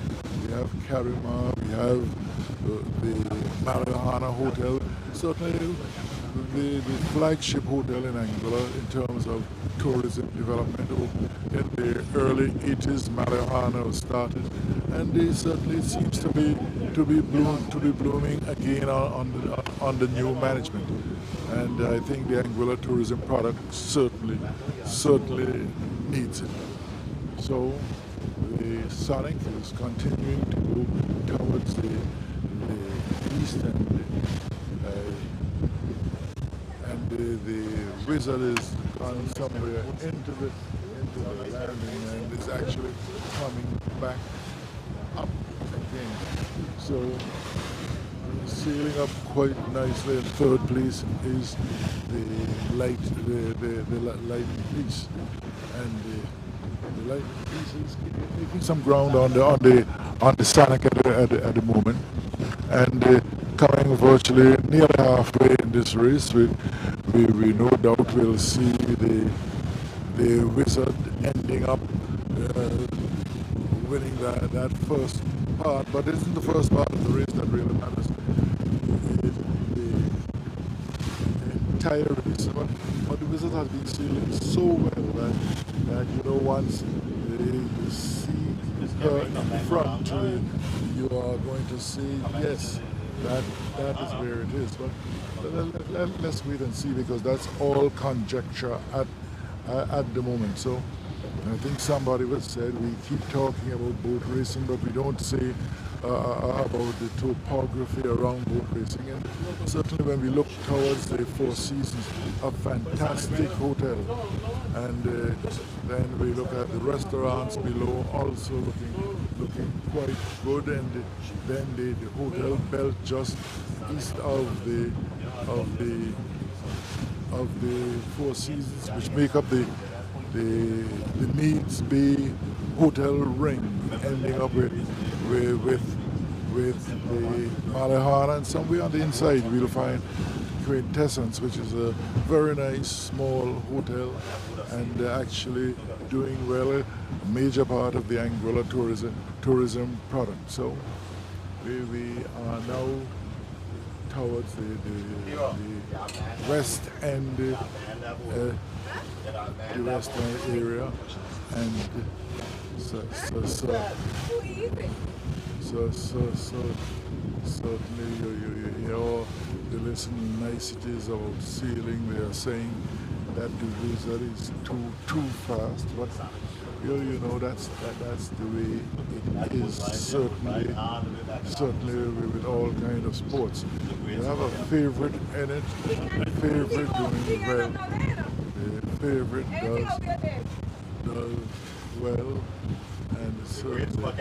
we have Carrimar. We have the Malliouhana Hotel. Certainly the flagship hotel in Anguilla in terms of tourism development. In the early 80s, Malliouhana was started, and it certainly seems to be blooming again on the new management. And I think the Anguilla tourism product certainly needs it. So the Sonic is continuing to go towards the east, and the Wizard is gone somewhere into the landing and is actually coming back up again. So sailing up quite nicely in third place is the light piece, and the light piece is making some ground on the Sonic at the moment, and coming virtually nearly halfway in this race. We no doubt will see the Wizard ending up winning that first part, but it isn't the first part of the race that really matters. The entire race, but the Wizard has been sailing so well that you know, once you see her in front, you are going to say yes, that is where it is. But let's wait and see, because that's all conjecture at the moment. So I think somebody was said we keep talking about boat racing, but we don't say about the topography around boat racing. And certainly when we look towards the Four Seasons, a fantastic hotel, and then we look at the restaurants below, also looking quite good, and then the hotel belt just east of the Four Seasons, which make up the Meads Bay Hotel ring, ending up with the Malliouhana, and somewhere on the inside we'll find Quintessence, which is a very nice small hotel, and actually doing well, a major part of the Anguilla tourism product. So we are now towards the west end, the west end area, and certainly you know the little niceties about sailing. They are saying that the Wizard is too fast, but you know that's the way it is. Certainly with all kind of sports, you have a favorite in it. The favorite doing well. The favorite does well, and certainly.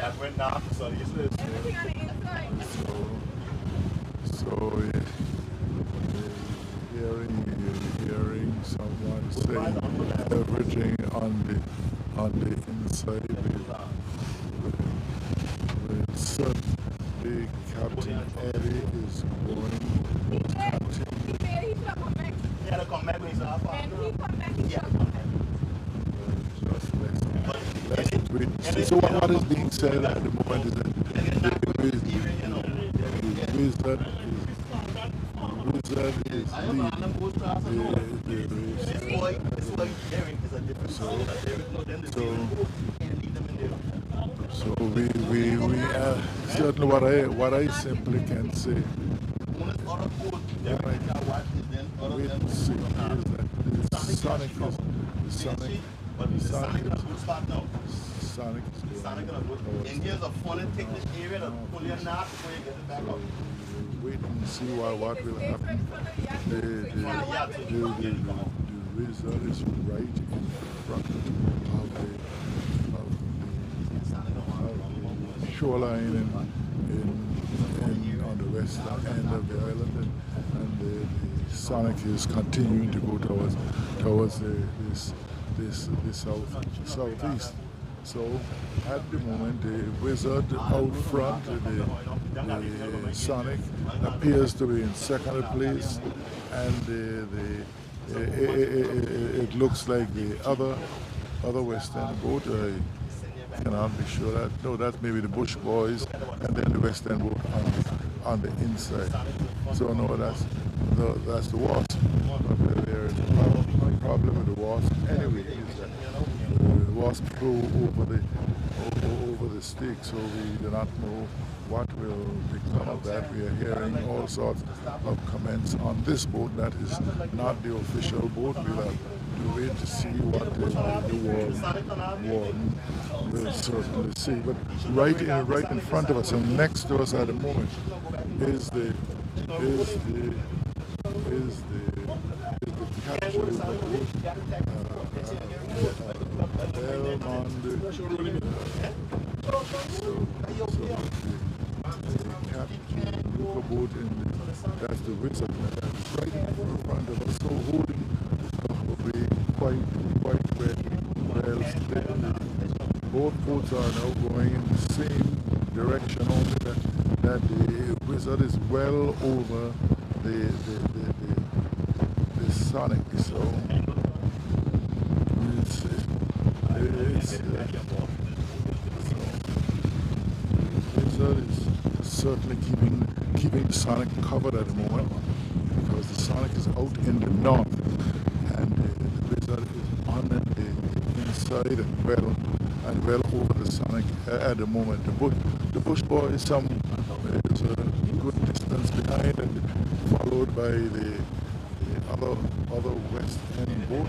So hearing someone saying everything on the inside with certainly Captain Eddie is going to So what is being said at the moment is that the Wizard is leading the race. So we certainly what I simply can say, we see is that the Sonic is Indians are fun and take this area to pull your knot before you get it back up. Wait and see what will happen. The Wizard is right in front of the shoreline on the western end of the island, and the Sonic is continuing to go towards the southeast. So at the moment, the Wizard out front, the Sonic appears to be in second place, and it looks like the other Western boat. I cannot be sure that. No, that's maybe the Bush Boys, and then the Western boat on the inside. So no, that's the Wasp. There is a problem with the Wasp. Anyway, is that the Wasp flew over the stick, so we do not know what will become of that. We are hearing all sorts of comments on this boat. That is not the official boat. We'll have to wait to see what the warden will certainly see. But right in front of us and next to us at the moment is the capture boat. Captain Luca boat, and that's the Wizard. That's right in front of us. So holding probably quite well steady. Both boats are now going in the same direction, only that the Wizard is well over the Sonic. So Wizard is certainly keeping the Sonic covered at the moment, because the Sonic is out in the north, and the Wizard is on the inside and well over the Sonic at the moment. The Bush Boy is a good distance behind, and followed by the other West End boat,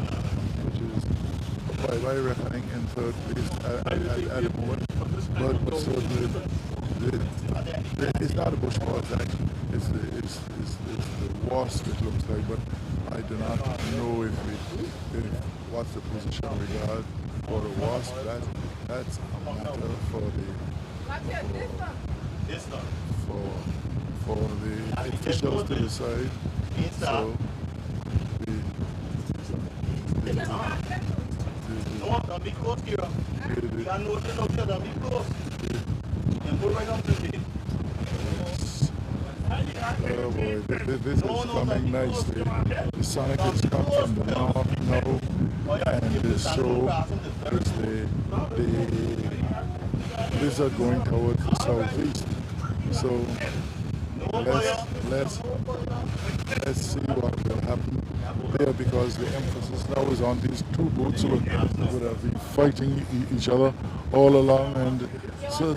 which is by reckoning in third place at the moment. But certainly it's not a Bush Boy, it's the Wasp, it looks like, but I do not know if what's the position regard for the Wasp. That's a matter for the officials to decide. So don't be close, Kira. You got no shit, don't be close. And put right up the oh boy, this is coming nicely. The Sonic has come from the north now, and so is the Wizard going towards the southeast. So let's see what will happen there, because the emphasis now is on these two boats who would have fighting each other all along. And so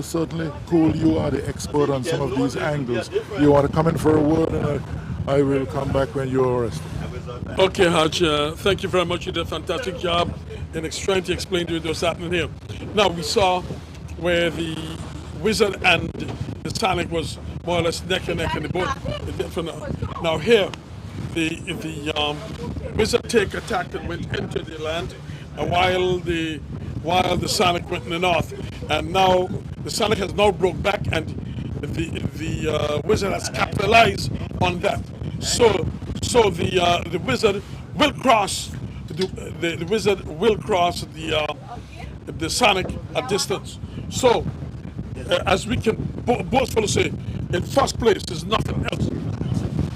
certainly, Cole, you are the expert on some of these angles. You want to come in for a word, and I will come back when you're rested. Okay, Hutch, thank you very much. You did a fantastic job in trying to explain to you what's happening here. Now, we saw where the Wizard and the Sonic was more or less neck and neck in the boat. Now here, the Wizard attacked and went into the land, while the Sonic went in the north. And now the Sonic has now broke back, and the Wizard has capitalized on that. So the Wizard will cross the Wizard will cross the Sonic a distance. So as we can boastfully say, in first place is nothing else.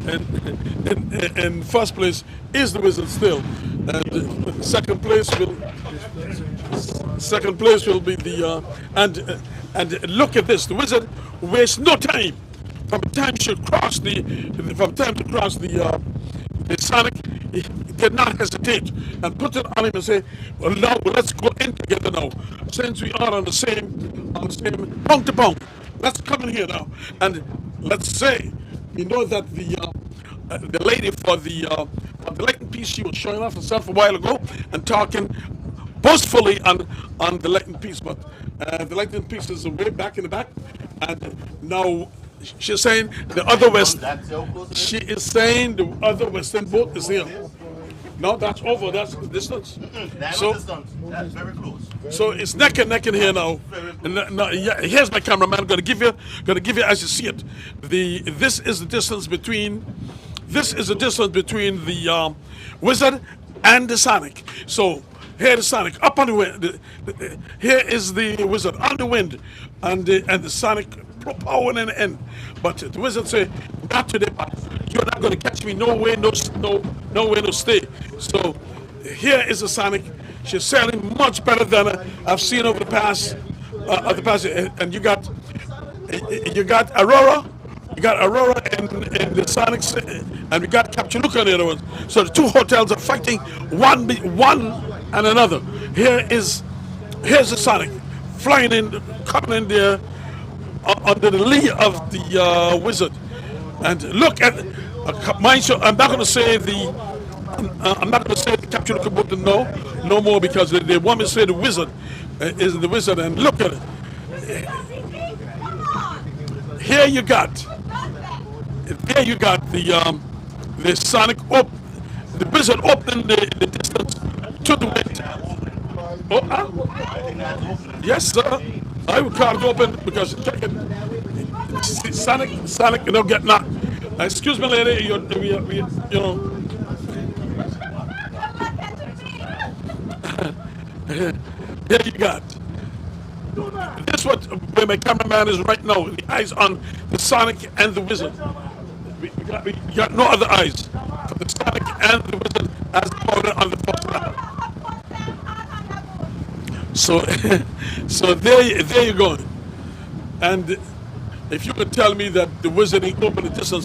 And in first place is the Wizard still, and second place will be the and look at this. The Wizard wastes no time from the time to cross the Sonic. He did not hesitate and put it on him and say, well, now let's go in together now, since we are on the same pound to pound. Let's come in here now, and let's say, you know that the lady for the Light and Peace, she was showing off herself a while ago and talking boastfully on the Light and Peace, but the Light and Peace is way back in the back, and now she's saying the other West. She is saying the other Western boat is here. No, that's over. That's the distance. So that's very close. So it's neck and neck in here now. And now here's my cameraman. I'm going to give you as you see it. This is the distance between the Wizard and the Sonic. So here the Sonic up on the wind. Here is the Wizard on the wind, and the Sonic powering in the end. But the Wizard say, not today, but you're not going to catch me. No way, no way, no stay. So here is the Sonic. She's sailing much better than I've seen over the past. And you got Aurora. You got Aurora and the Sonic, and we got Captain Luca on the other one. So the two hotels are fighting one and another. Here's the Sonic flying in, coming in there under the lee of the Wizard. And look at mind you, I'm not going to say the Captain Luca boat no more, because they want me to say the Wizard is the Wizard. And look at it. Here you got the Sonic up, the Wizard opening the distance to the wind. Yes, sir. I would call it open, because check it. Sonic, you know, get knocked. Excuse me, lady. You know. Here you got. This what where my cameraman is right now. The eyes on the Sonic and the Wizard. We got no other eyes for the Sonic and the Wizard as reported on the photograph. So, so there you go. And if you could tell me that the Wizard ain't open the distance,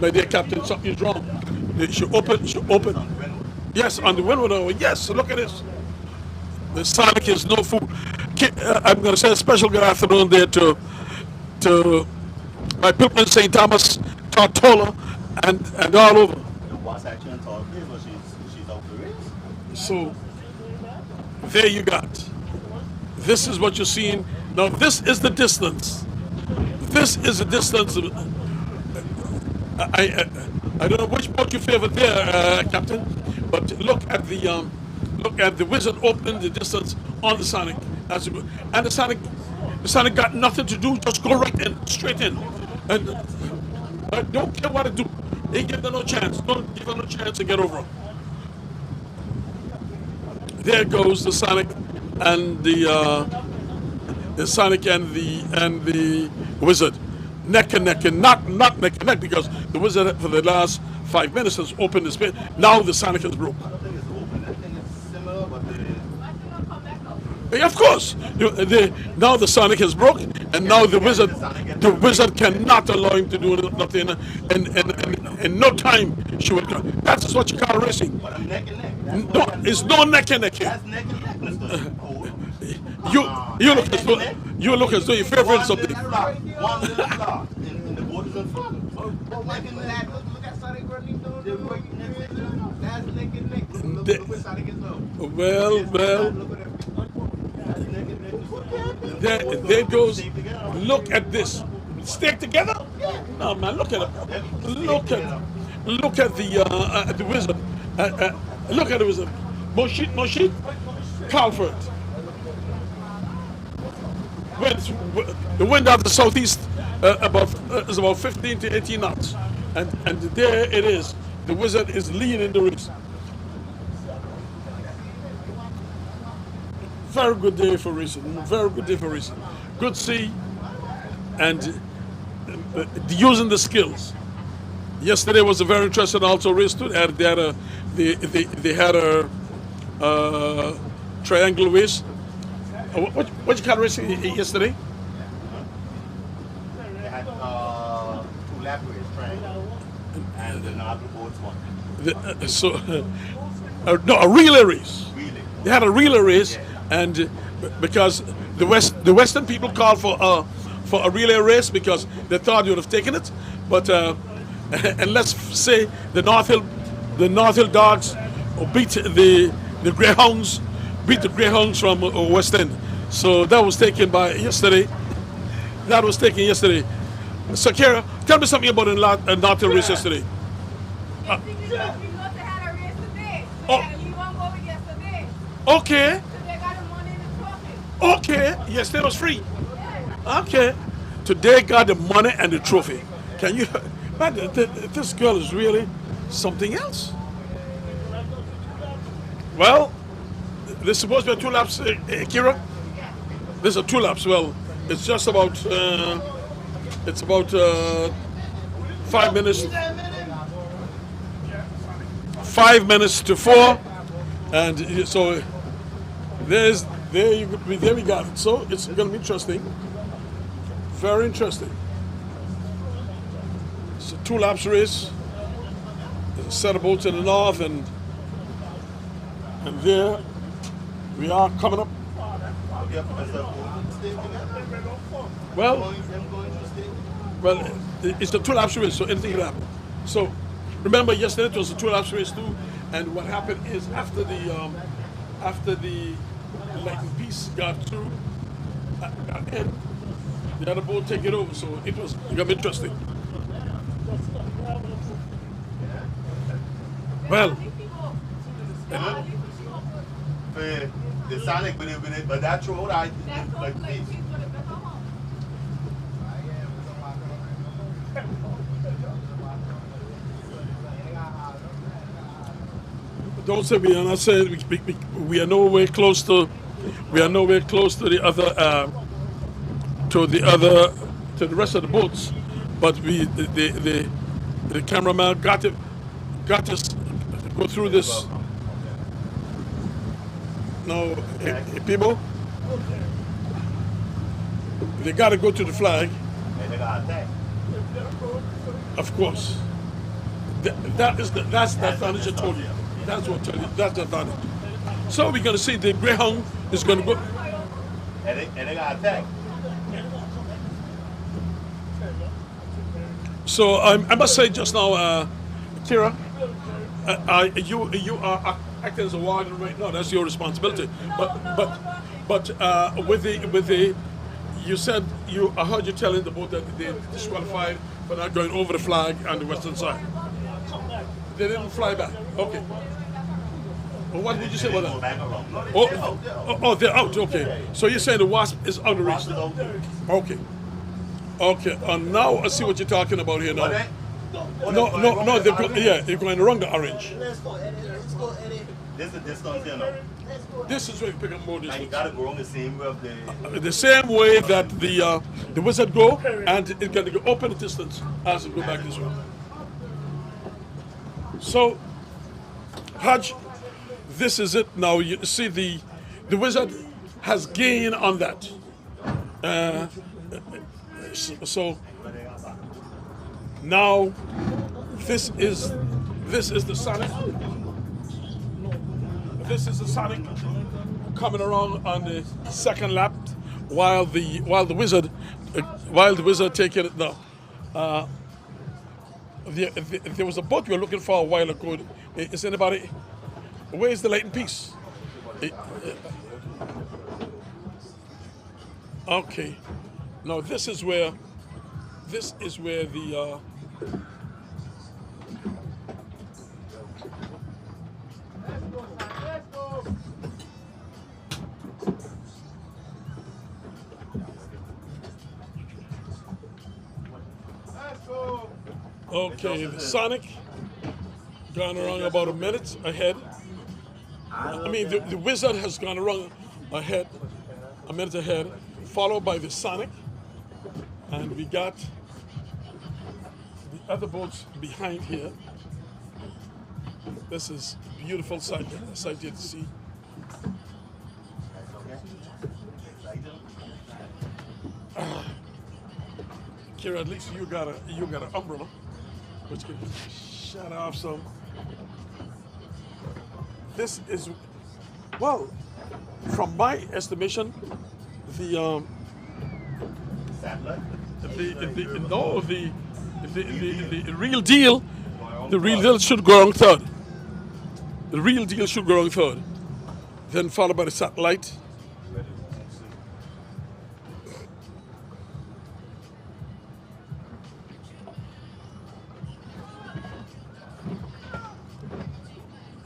my dear Captain, something is wrong. She open. Yes, on the window. Yes, look at this. The Sonic is no fool. I'm going to say a special good afternoon there to my people in St. Thomas, Tortola, and all over. The Wasatch and Tortola, but she's out the race. So there you got. This is what you're seeing. Now this is the distance. This is the distance. I don't know which boat you favor there, Captain, but look at the Wizard opening the distance on the Sonic, and the Sonic got nothing to do. Just go right in, straight in, and don't care what it do. They give them no chance. Don't give them no chance to get over. There goes the Sonic and the Sonic and the Wizard, neck and neck, and not neck and neck, because the Wizard for the last 5 minutes has opened the spin. Now the Sonic is broke. I think it's open. I think it's similar, but Yeah, of course. Now the Sonic is broke, and now the Wizard cannot allow him to do nothing. In no time, she would. That's what you call racing. but neck and neck. No, it's no neck and neck here. That's neck and neck, Mr. Cole. You look as though you're favoring something. One little block, and the boat is in front. Neck and neck. Look at Sonic running down the road. That's neck and neck. Look where Sonic is now. Well. There goes. Look at this. Stick together? No, man. Look at it. Look at the Wizard. Look at the Wizard. Moshit, Calvert. The wind out of the southeast is about 15 to 18 knots, and there it is. The Wizard is leading the race. Very good day for racing. Very good day for racing. Good sea, and using the skills. Yesterday was a very interesting also race too. They had a triangle race. What you call racing yesterday? They had 2-lap race, triangle, and the Naga boats won. No, a relay race. Really? They had a relay race, and because the Western people called for a relay race because they thought you would have taken it, but and let's say the North Hill Dogs beat the Greyhounds. Beat the Greyhounds from West End. So that was taken yesterday. That was taken yesterday. So Kara, tell me something about the North Hill race yesterday. Okay. Okay. Yesterday was free. Okay. Today got the money and the trophy. Can you? Man, this girl is really something else. Well. This is supposed to be 2 laps, Kira? This is 2 laps. Well, it's just about 5 minutes. 5 minutes to 4, and so there we got it. So it's going to be interesting. Very interesting. It's a 2 laps race. There's a set of boats in the north, and there. We are coming up. Well, it's a 2 laps race, so anything can happen. So, remember, yesterday it was a 2 laps race too, and what happened is after the lightning piece got through, and the other boat take it over. So it got interesting. Well. The Sonic with it, but that's true. Don't say we are not saying we are nowhere close to. We are nowhere close to the other. To the rest of the boats, but the cameraman got us to go through this. No, people, they got to go to the flag. And they got attacked. Of course, that's the advantage I told you. That's what that's the advantage. So we're gonna see the Greyhound is gonna go. And they got attacked. So I must say just now, Kira, you are acting as a warden right now. That's your responsibility. But with the you said I heard you telling the boat that they disqualified for not going over the flag on the western side. They didn't fly back. Okay. Well, what did you say about that? Oh, they're out. Okay. So you're saying the Wasp is out of reach. Okay. Okay, now I see what you're talking about here now. No, they're going around the orange. Let's go, Eddie. Let's go, Eddie. This is the distance here now. This is where you pick up more And you distance. gotta go on the same way of The same way that the Wizard go, and it's going to go up in the distance as it go back this way. So, Hajj, this is it now. You see the Wizard has gained on that. So now this is the Sonic. This is the Sonic coming around on the second lap, while the Wizard taking it now. There was a boat we were looking for a while ago. Is anybody? Where's the light and piece? Okay. Now this is where the okay, the Sonic gone around about a minute ahead. I mean, the Wizard has gone around ahead, a minute ahead, followed by the Sonic. And we got the other boats behind here. This is beautiful sight here to see. Kira, at least you got an umbrella, which can shut off some. This is, well, from my estimation, the real deal, should go on third. The real deal should go on third. Then followed by the satellite.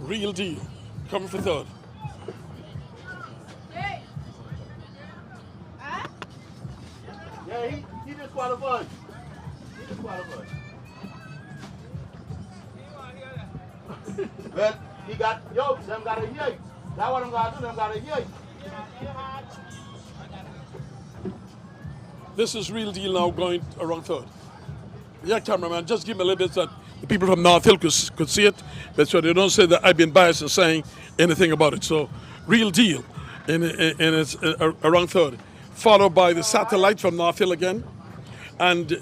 Real deal coming for third. Yeah, he disqualified. He disqualified. Well, he got, them got a hear. That's what I'm going to do, them got a hear. This is real deal now going around third. Yeah, cameraman, just give me a little bit so that the people from North Hill could see it, but so they don't say that I've been biased in saying anything about it. So, real deal, and it's around third. Followed by the satellite from North Hill again. And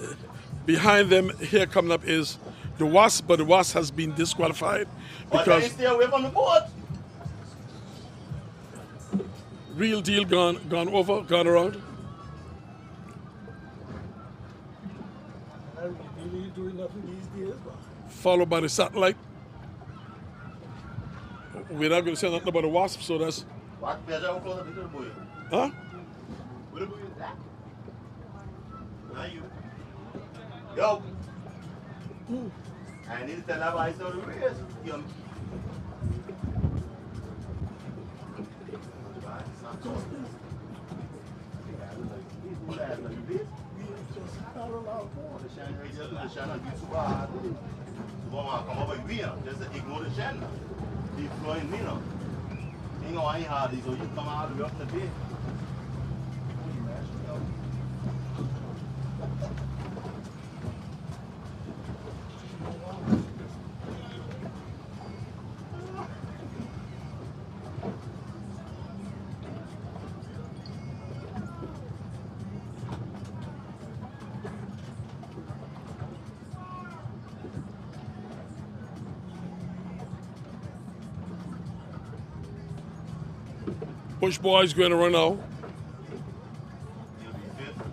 behind them, here coming up is the Wasp, but the Wasp has been disqualified because stay away from the board. Real deal gone around. Followed by the satellite. We're not going to say nothing about the Wasp, so that's. Huh? Yo. I need to tell her why so the race. Just ignore the channel. deep flowing, you know. You know, I ain't hard, so you come out of the up the bed. Which boy's going to run out? You'll be fifth.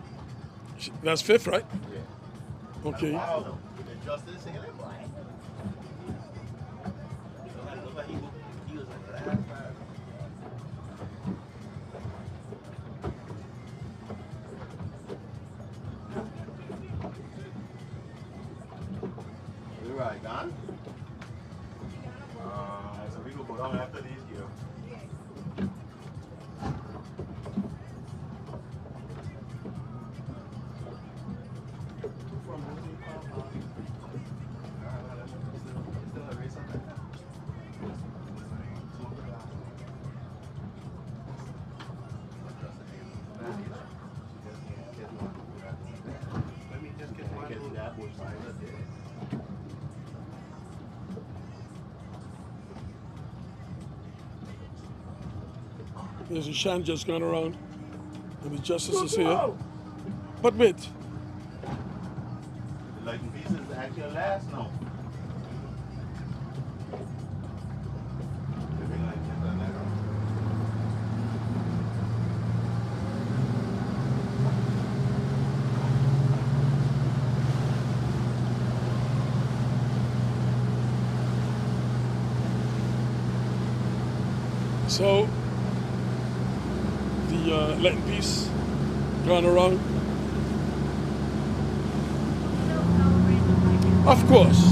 That's fifth, right? Yeah. Okay. Wow, though. With the justice and that boy. Look like he was like the last five. You right, Don? So we go down after these here. There's a shan just going around, and the justice is here. But wait. The lighting piece is actually last now. So the Latin piece going around. Of course.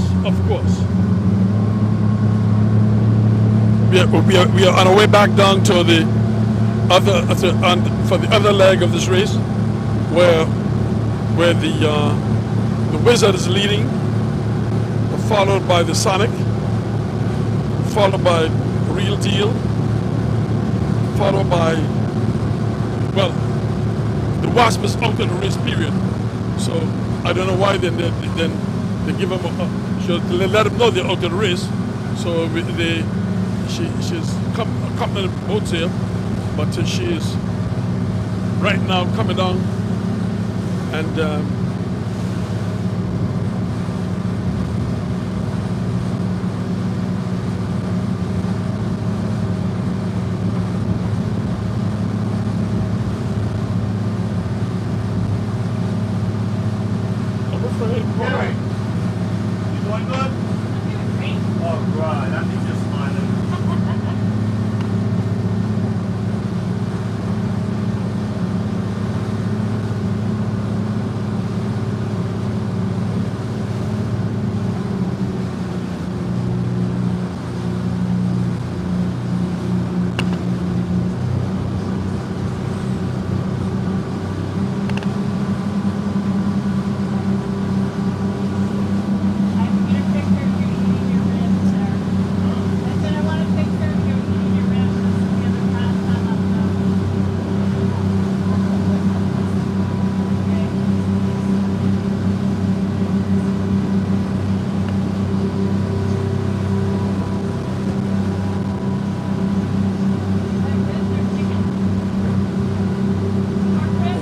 We are on our way back down to the other for the other leg of this race, where the Wizard is leading, followed by the Sonic, followed by Real Deal, followed by, well, the Wasp is out of the race period. So I don't know why then they give him they let him know they're out of the race. So she's accompanying the boats here, but she is right now coming down and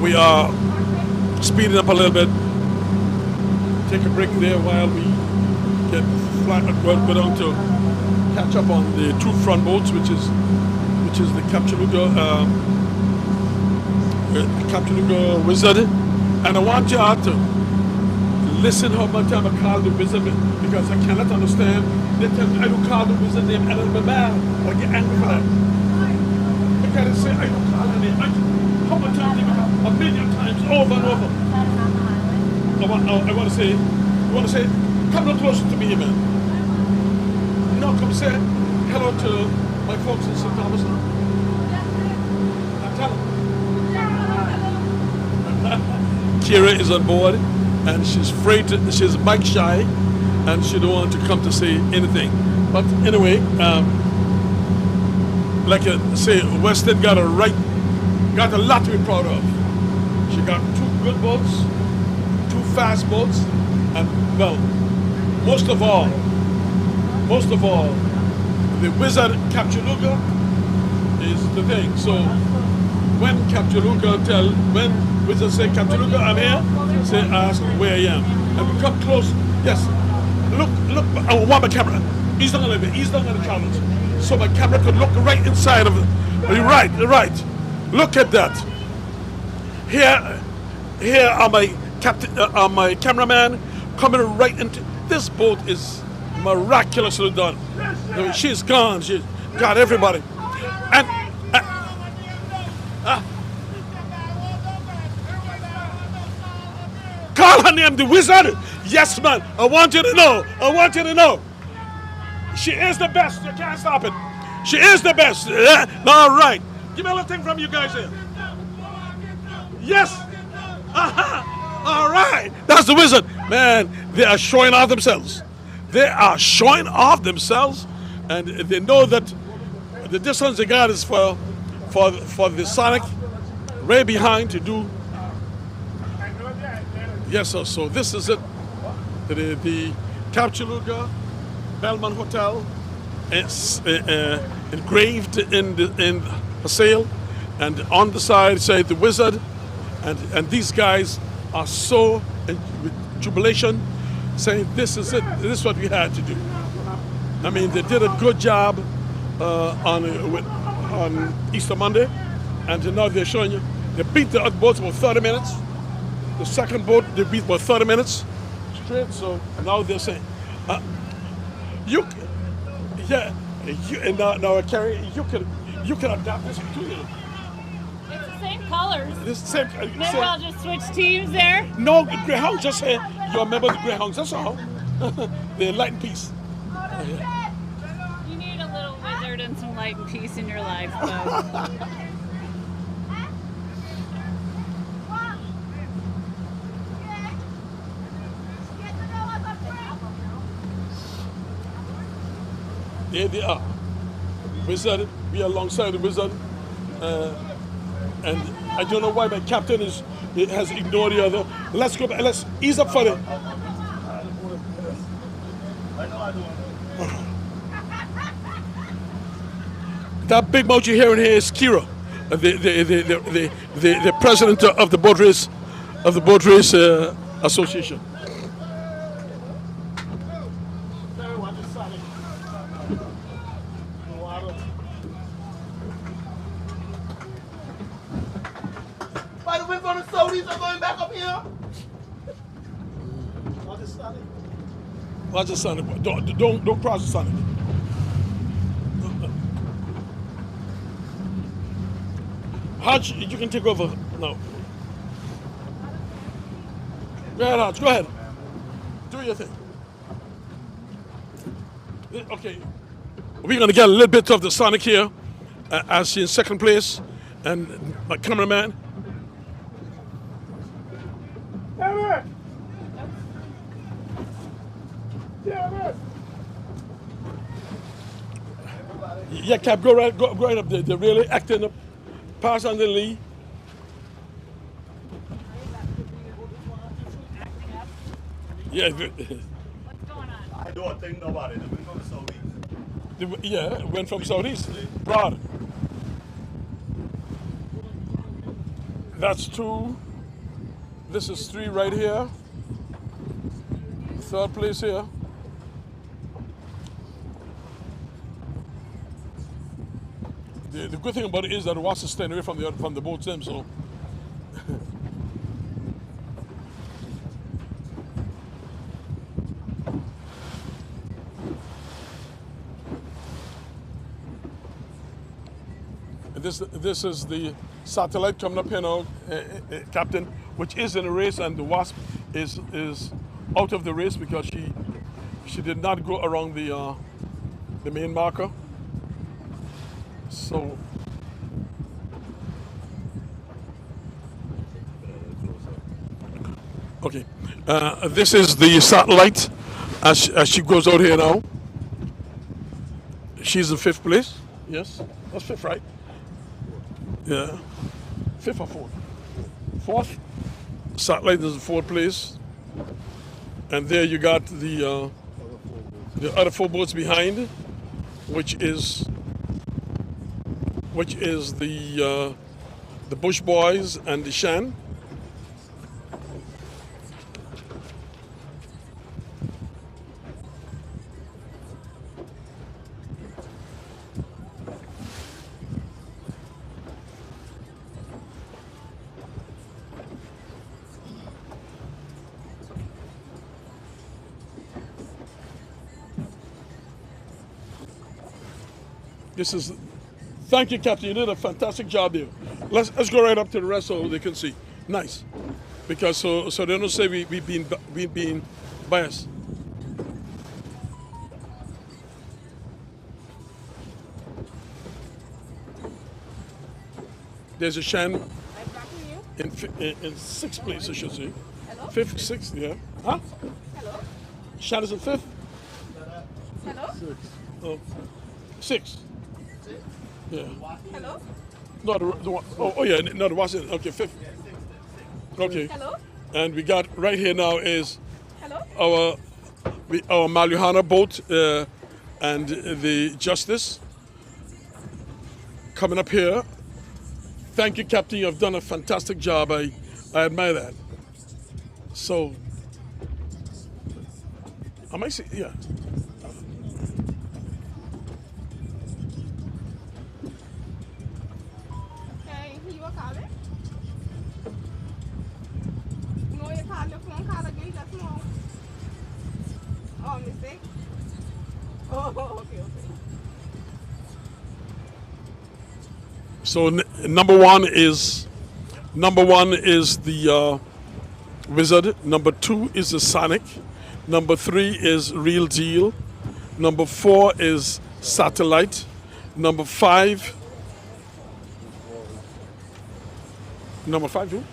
we are speeding up a little bit. Take a break there while we go down to catch up on the two front boats, which is the Captaluga Wizard. And I want you all to listen how much time I call the Wizard, because I cannot understand. They tell me I don't call the Wizard name Ellen Babel. I get angry for that. I gotta say I don't call her name. How much time a million times over and over. I want to say, you want to say, come no closer to me, man. No, come say hello to my folks in St. Thomas. Tell them. Kira is on board, and she's afraid she's mic shy, and she don't want to come to say anything. But anyway, like say, Weston got a lot to be proud of. She got 2 good boats, 2 fast boats, and well, most of all, the Wizard Captaluga is the thing. So when Wizard say Captaluga, I'm here, say ask where I am. And we come close, yes. Look, I want my camera. He's not gonna the challenge. So my camera could look right inside of it. Right. Look at that. Here are my cameraman coming right into this boat is miraculously done. I mean, she's gone. She's got everybody. And call her name, the Wizard. Yes, man. I want you to know. She is the best. You can't stop it. She is the best. All right. Give me a little thing from you guys here. Yes. All right. That's the Wizard. Man, they are showing off themselves. And they know that the distance they got is for the Sonic right behind to do. Yes, sir. So this is it. The Captaluga Belmont Hotel is engraved in the sail, and on the side say the Wizard, and these guys are so with jubilation, saying this is it. This is what we had to do. I mean, they did a good job on Easter Monday, and now they're showing you they beat the other boats about 30 minutes. The second boat they beat about 30 minutes straight. So now they're saying, Carrie, you can adapt this to you. It's the same colors. It's the same. Maybe I'll just switch teams there. No, Greyhounds. Just say you're a member of the Greyhounds. That's all. They're light and peace. You need a little wizard and some light and peace in your life, though. There they are. Wizard, we are alongside the Wizard. And I don't know why my captain has ignored the other. Let's go back. Let's ease up for it. That big mouth you're hearing here is Kira, the president of the boat race association. By the way, from the Saudis are going back up here. Watch the Sonic. Don't cross the Sonic. Hodge, you can take over. No. Go ahead, Hodge. Go ahead. Do your thing. Okay. We're going to get a little bit of the Sonic here as she's in second place. And my cameraman. Yeah, Cap, go right up there. They're really acting up. Pass on the lee. Yeah. What's going on? I don't think about it. They went from the Southeast. Yeah, went from Southeast. Broad. That's 2. This is 3 right here. 3rd place here. The good thing about it is that the water's staying away from the boats them, so. This is the satellite coming up here now, Captain, which is in a race, and the Wasp is out of the race because she did not go around the main marker. So okay, this is the satellite as she goes out here now. She's in 5th place. Yes. That's fifth, right? Yeah. Fifth or fourth? Fourth. Satellite is the fourth place. And there you got the other four boats behind, which is the Bush Boys and the Shan. Thank you, Captain. You did a fantastic job there. Let's go right up to the rest so they can see. Nice, because so they don't say we been biased. There's a Shan in sixth place, I should say. Hello? Fifth, sixth, yeah. Huh? Hello? Shan is in fifth. Hello? Oh, sixth. Yeah. Hello? No, the one. Oh yeah. No, the Washington. Okay, fifth. Okay. Hello? And we got right here now is Hello? our Malliouhana boat and the Justice coming up here. Thank you, Captain. You have done a fantastic job. I admire that. So, I might say, yeah. Oh, mistake? Oh, okay. So number one is the Wizard. Number 2 is the Sonic. Number 3 is Real Deal. Number 4 is Satellite. Number 5. Number 5 who?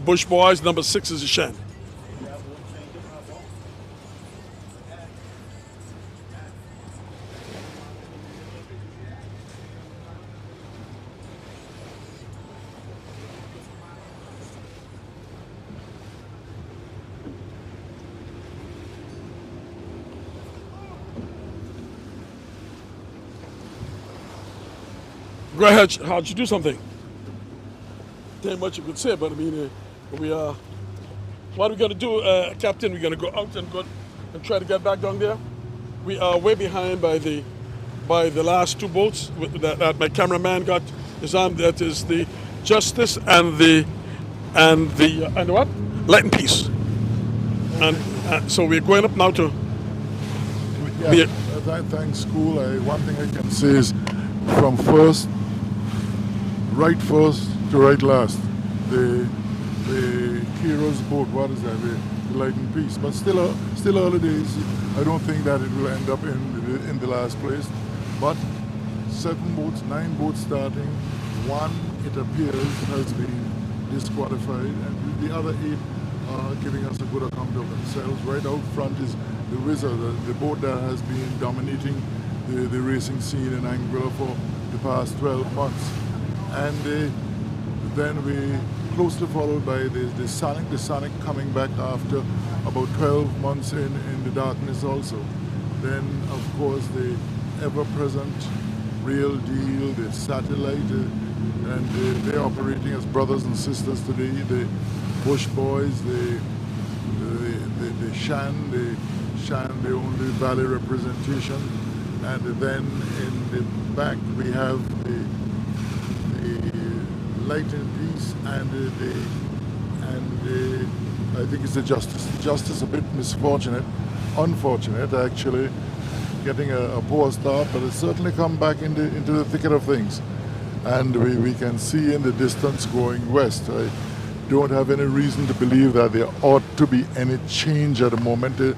Bush Boys. Number 6 is the Shan. Go ahead, how'd you do something? There ain't much you could say, but I mean, what are we gonna do, Captain? We're gonna go out and try to get back down there. We are way behind by the last 2 boats that my cameraman got is on. That is the Justice and what? Light and Peace. And so we're going up now to. Yeah, thanks, school. One thing I can say is, from right first to right last, the hero's boat, what is that, the Light and Peace, but still early days. I don't think that it will end up in the last place, but 9 boats starting, 1 it appears has been disqualified, and the other 8 are giving us a good account of themselves. Right out front is the Wizard, the boat that has been dominating the racing scene in Anguilla for the past 12 months. And then we closely followed by the Sonic coming back after about 12 months in the darkness also. Then, of course, the ever-present Real Deal, the Satellite, and they're operating as brothers and sisters today. The Bush Boys, the Shan, the only Valley representation. And then in the back we have the Light and Peace and I think it's the Justice. The Justice a bit unfortunate actually, getting a poor start, but it's certainly come back into the thicket of things. And we can see in the distance going west. I don't have any reason to believe that there ought to be any change at the moment.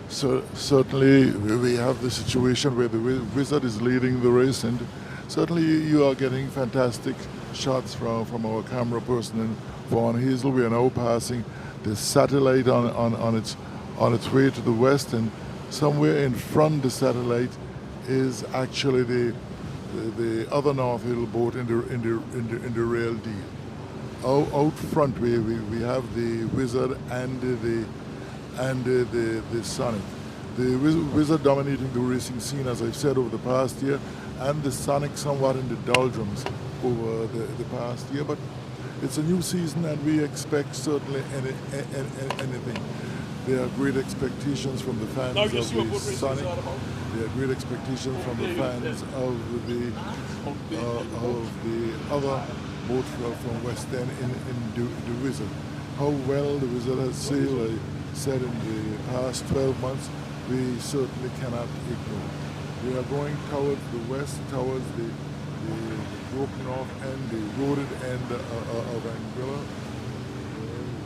So certainly we have the situation where the Wizard is leading the race, and certainly you are getting fantastic shots from our camera person in Vaughan Hazel. We are now passing the Satellite on its way to the west, and somewhere in front of the satellite is actually the other North Hill boat in the real deal. Out front we have the Wizard and the Sonic. The Wizard dominating the racing scene, as I've said, over the past year, and the Sonic somewhat in the doldrums over the past year. But it's a new season, and we expect certainly anything. There are great expectations from the fans of the Sonic. There are great expectations from the fans of the other boat from West End in the Wizard. How well the Wizard has sailed, I said, in the past 12 months, we certainly cannot ignore. We are going towards the west, towards the broken off end, the eroded end of Anguilla.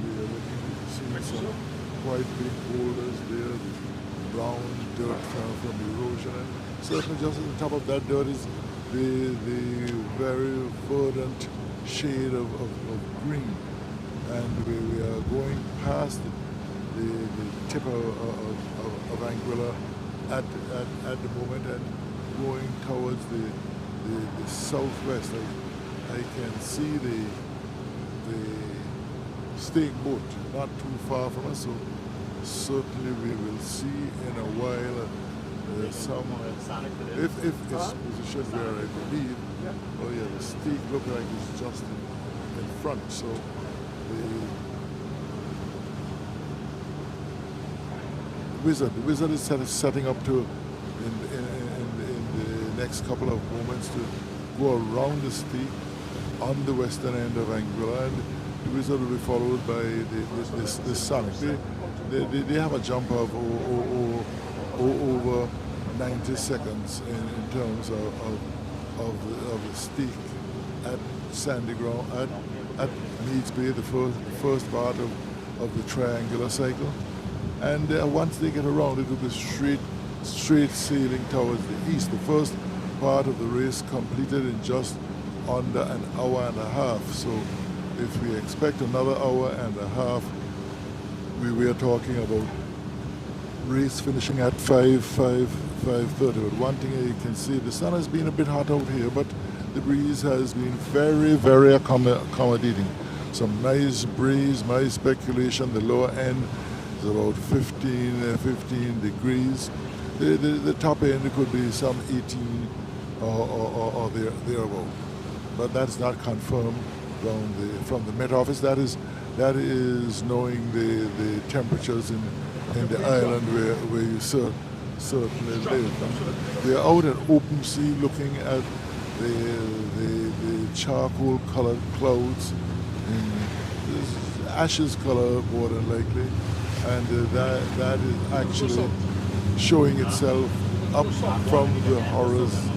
We are looking to see some quite big boulders there, the brown dirt from the erosion. And certainly just at the top of that dirt is the very verdant shade of green. And we are going past the tip of Anguilla at the moment and going towards the southwest. I can see the stake boat not too far from us, so certainly we will see in a while some, if it's positioned where I believe, oh yeah, the stake look like it's just in front, so the Wizard is setting up to in the next couple of moments to go around the stake on the western end of Anguilla, and the Wizard will be followed by the Sonic. They have a jump of over 90 seconds in terms of the stake at Sandy Ground at Meads Bay, the first part of the triangular cycle. And once they get around, it will be straight sailing towards the east. The first part of the race completed in just under an hour and a half. So if we expect another hour and a half, we are talking about race finishing at 5:30. But one thing you can see, the sun has been a bit hot out here, but the breeze has been very, very accommodating. Some nice breeze. My speculation, the lower end is about 15 degrees. The top end could be some 18 or thereabout, but that's not confirmed from the Met Office. That is knowing the temperatures in the island where you certainly live. We are out at open sea looking at the charcoal colored clouds in ashes color more than likely, and that is actually showing itself up from the horizon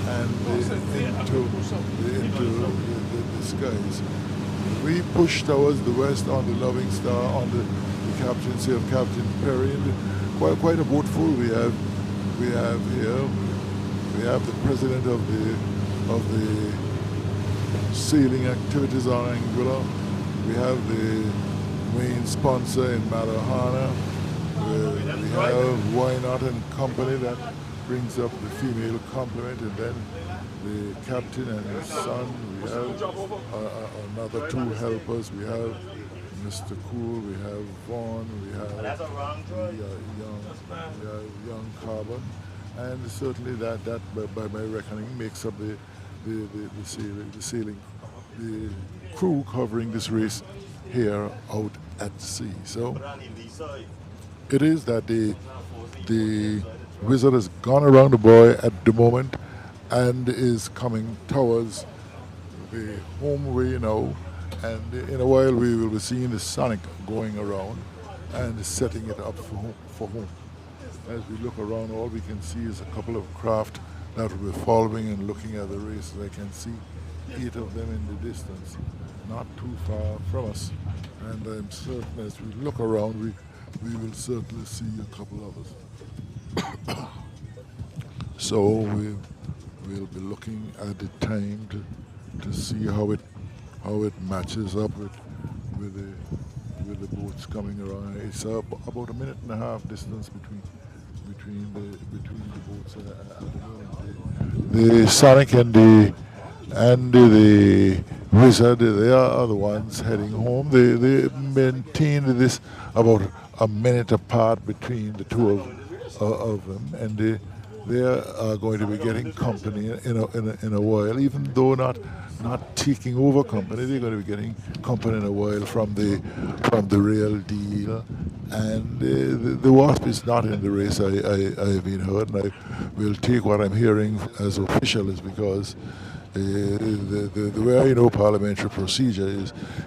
and into the skies. We push towards the west on the Loving Star, on the captaincy of Captain Perry, and quite a boat full we have here. We have the president of the sailing activities on Anguilla. We have the main sponsor in Malliouhana. We have Why Not and Company that brings up the female complement, and then the captain and his son. We have another two helpers. We have Mr. Cool, we have Vaughn, we have young Carbon, and certainly that by my reckoning makes up the sailing, the crew covering this race here out at sea. So it is that the Wizard has gone around the buoy at the moment and is coming towards the home way now. And in a while we will be seeing the Sonic going around and setting it up for home. As we look around, all we can see is a couple of craft that will be following and looking at the races. I can see 8 of them in the distance, not too far from us. And I'm certain as we look around, we will certainly see a couple others. So we'll be looking at the time to see how it matches up with the boats coming around. It's about a minute and a half distance between between the boats at the moment. The Sonic and the Wizard, they are the ones heading home. They maintained this about a minute apart between the two of them, and they are going to be getting company in a while, even though not taking over company. They're going to be getting company in a while from the Real Deal, and the Wasp is not in the race. I have been heard, and I will take what I'm hearing as official, is because the way I know parliamentary procedure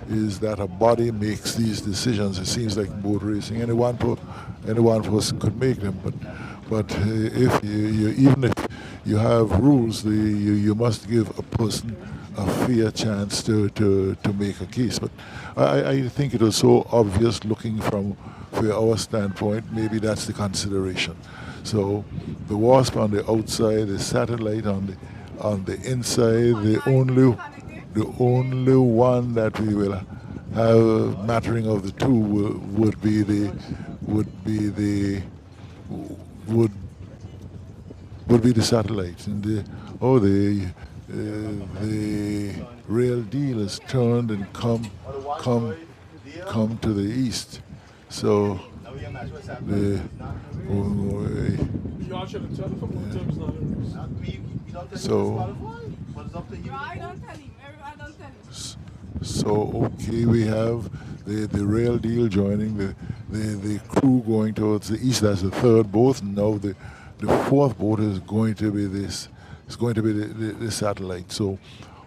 is that a body makes these decisions. It seems like boat racing, any one person could make them, but if you even if you have rules, you must give a person a fair chance to make a case. But I think it was so obvious looking from our standpoint. Maybe that's the consideration. So the Wasp on the outside, the Satellite on the inside. The only one that we will have mattering of the two would be the Satellite, and the Real Deal has turned and come to the east. So okay, we have the Real Deal joining the crew going towards the east. That's the third boat, and now the fourth boat is going to be this. It's going to be the Satellite. So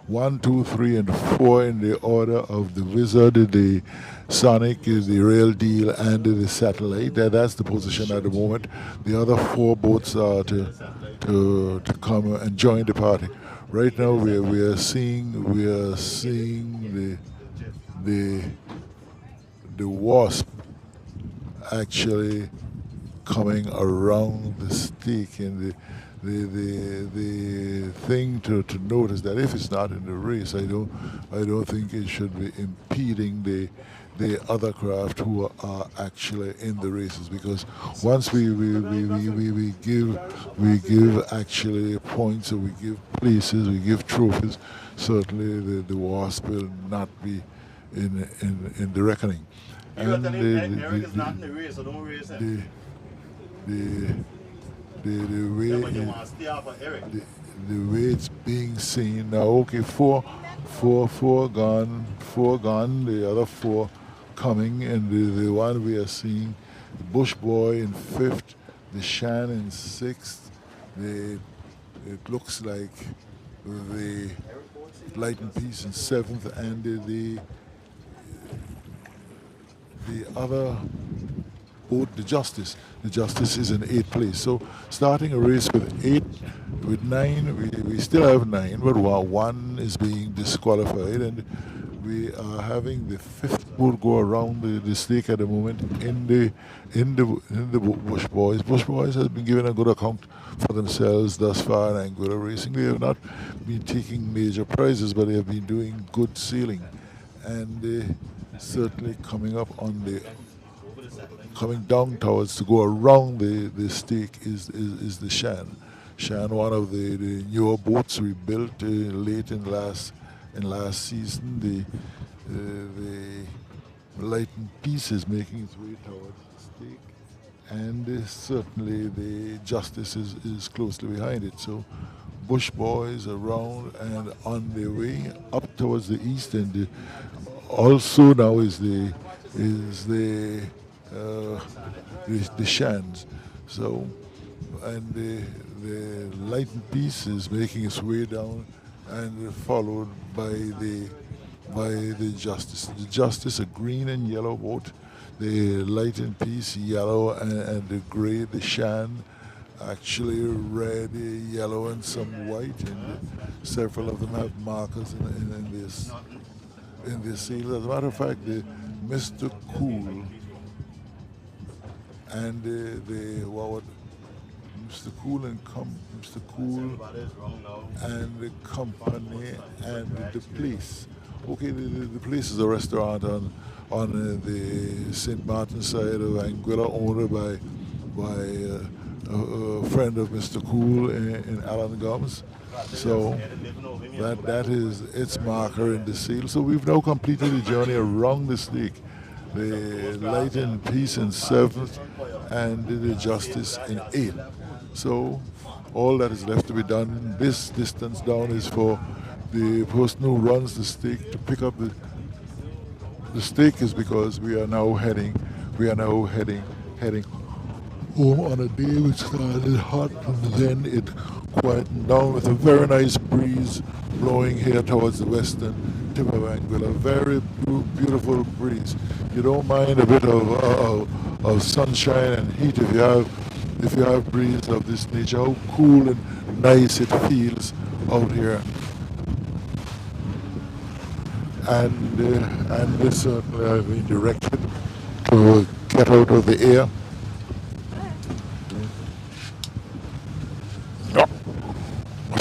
1, 2, 3, and 4 in the order of the Wizard, the Sonic, is the Real Deal, and the Satellite. That's the position at the moment. The other 4 boats are to come and join the party. Right now we are seeing the Wasp actually coming around the stake, and the thing to note is that if it's not in the race, I don't think it should be impeding the other craft who are actually in the races, because once we give actually points, or we give places, we give trophies, certainly the Wasp will not be in the reckoning. And Eric is not in the race, so don't race him. The way it's being seen now, okay, four gone, the other 4 coming, and the one we are seeing, the Bush Boy in 5th, the Shan in 6th, it looks like the Light and Peace in 7th, and the other boat, the Justice is in 8th place. So starting a race with 9, we still have 9, but 1 is being disqualified, and we are having the 5th boat go around the stake at the moment in the Bush Boys. Bush Boys has been given a good account for themselves thus far in Anguilla racing. They have not been taking major prizes, but they have been doing good sailing, and certainly coming down towards to go around the stake is the Shan. Shan, one of the newer boats we built late in last season. The Light and Peace is making its way towards the stake, and certainly the Justice is closely behind it. So Bush Boys around and on their way up towards the east, and also now is the Shans. So, and the Light and Peace is making its way down, and followed by the Justice. The Justice, a green and yellow boat. The Light and Peace, yellow, and the gray. The Shan, actually red, yellow, and some white. And several of them have markers in this sail. As a matter of fact, the Mr. Cool and Mr. Cool and the company and the place. Okay, the place is a restaurant on the St. Martin side of Anguilla, owned by a friend of Mr. Cool in Allen Gums. So that is its marker in the seal. So we've now completed the journey around this lake. The Light and Peace in 7th and the Justice in 8th. So all that is left to be done, this distance down, is for the person who runs the stake to pick up the stake, is because we are now heading home on a day which started hot and then it quietened down with a very nice breeze blowing here towards the western tip of Anguilla. A very beautiful breeze. You don't mind a bit of sunshine and heat if you have breeze of this nature. How cool and nice it feels out here. And this certainly I've been directed to get out of the air.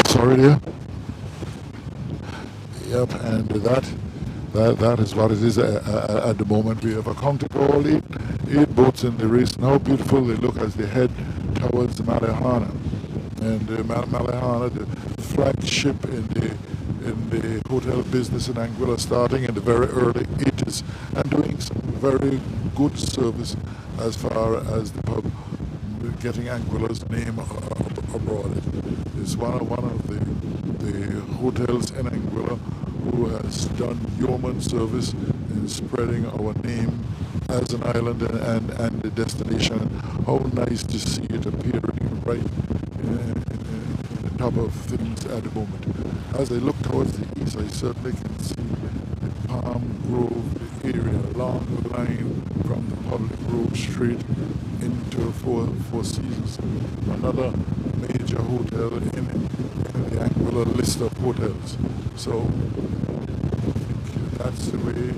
Sorry dear. Yep, and that is what it is at the moment. We have accounted for all eight boats in the race, and how beautiful they look as they head towards Malliouhana. And Malliouhana, the flagship in the hotel business in Anguilla, starting in the very early 80s and doing some very good service as far as the pub, getting Anguilla's name abroad. It's one of the hotels in Anguilla who has done yeoman service in spreading our name as an island and the destination. How nice to see it appearing right in the top of things at the moment. As I look towards the east, I certainly can see the Palm Grove area along the line from the Public Grove Street into Four Seasons, another major hotel in the Anguilla list of hotels. So I think that's the way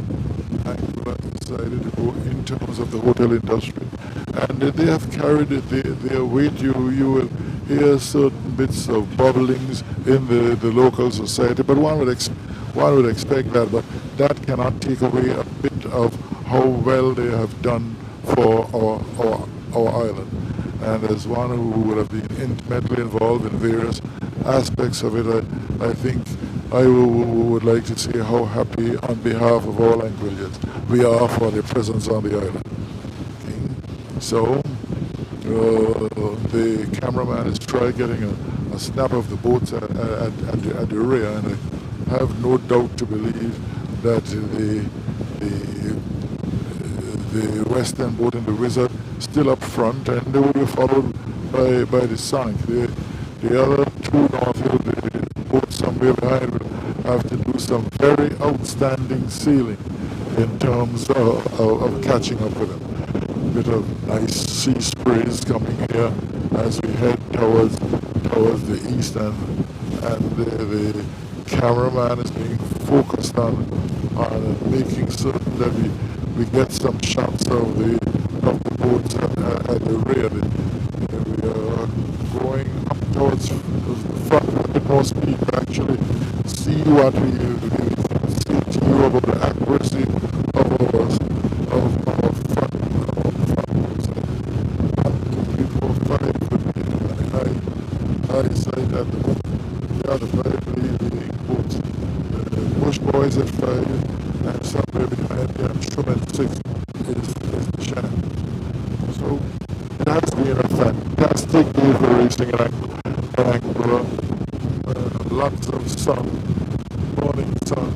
Anguilla decided to go in terms of the hotel industry. And they have carried it their weight. You will hear certain bits of bubblings in the local society, but one would expect that, but that cannot take away a bit of how well they have done for our island. And as one who would have been intimately involved in various aspects of it, I think I would like to say how happy on behalf of all Anguillians we are for their presence on the island. Okay. So the cameraman has tried getting a snap of the boats at the rear, and I have no doubt to believe that the western boat and the Wizard still up front, and they will be followed by the Sonic. The other two North Hill, the boats somewhere behind, will have to do some very outstanding sailing in terms of catching up with them. A bit of nice sea sprays coming here as we head towards the east, and the cameraman is being focused on making certain that we get some shots of the boats at the rear. We are going up towards the front a bit more speed to actually see what we can say to you about the accuracy of our front boats. 1, 2, 3, 4, 5 would be high side at the moment. The other 5 leading boats. The Bush Boys at 5, and somewhere behind them, Truman 6 is the Shannon. So it has been a fantastic day for racing in Anguilla. Lots of sun, morning sun,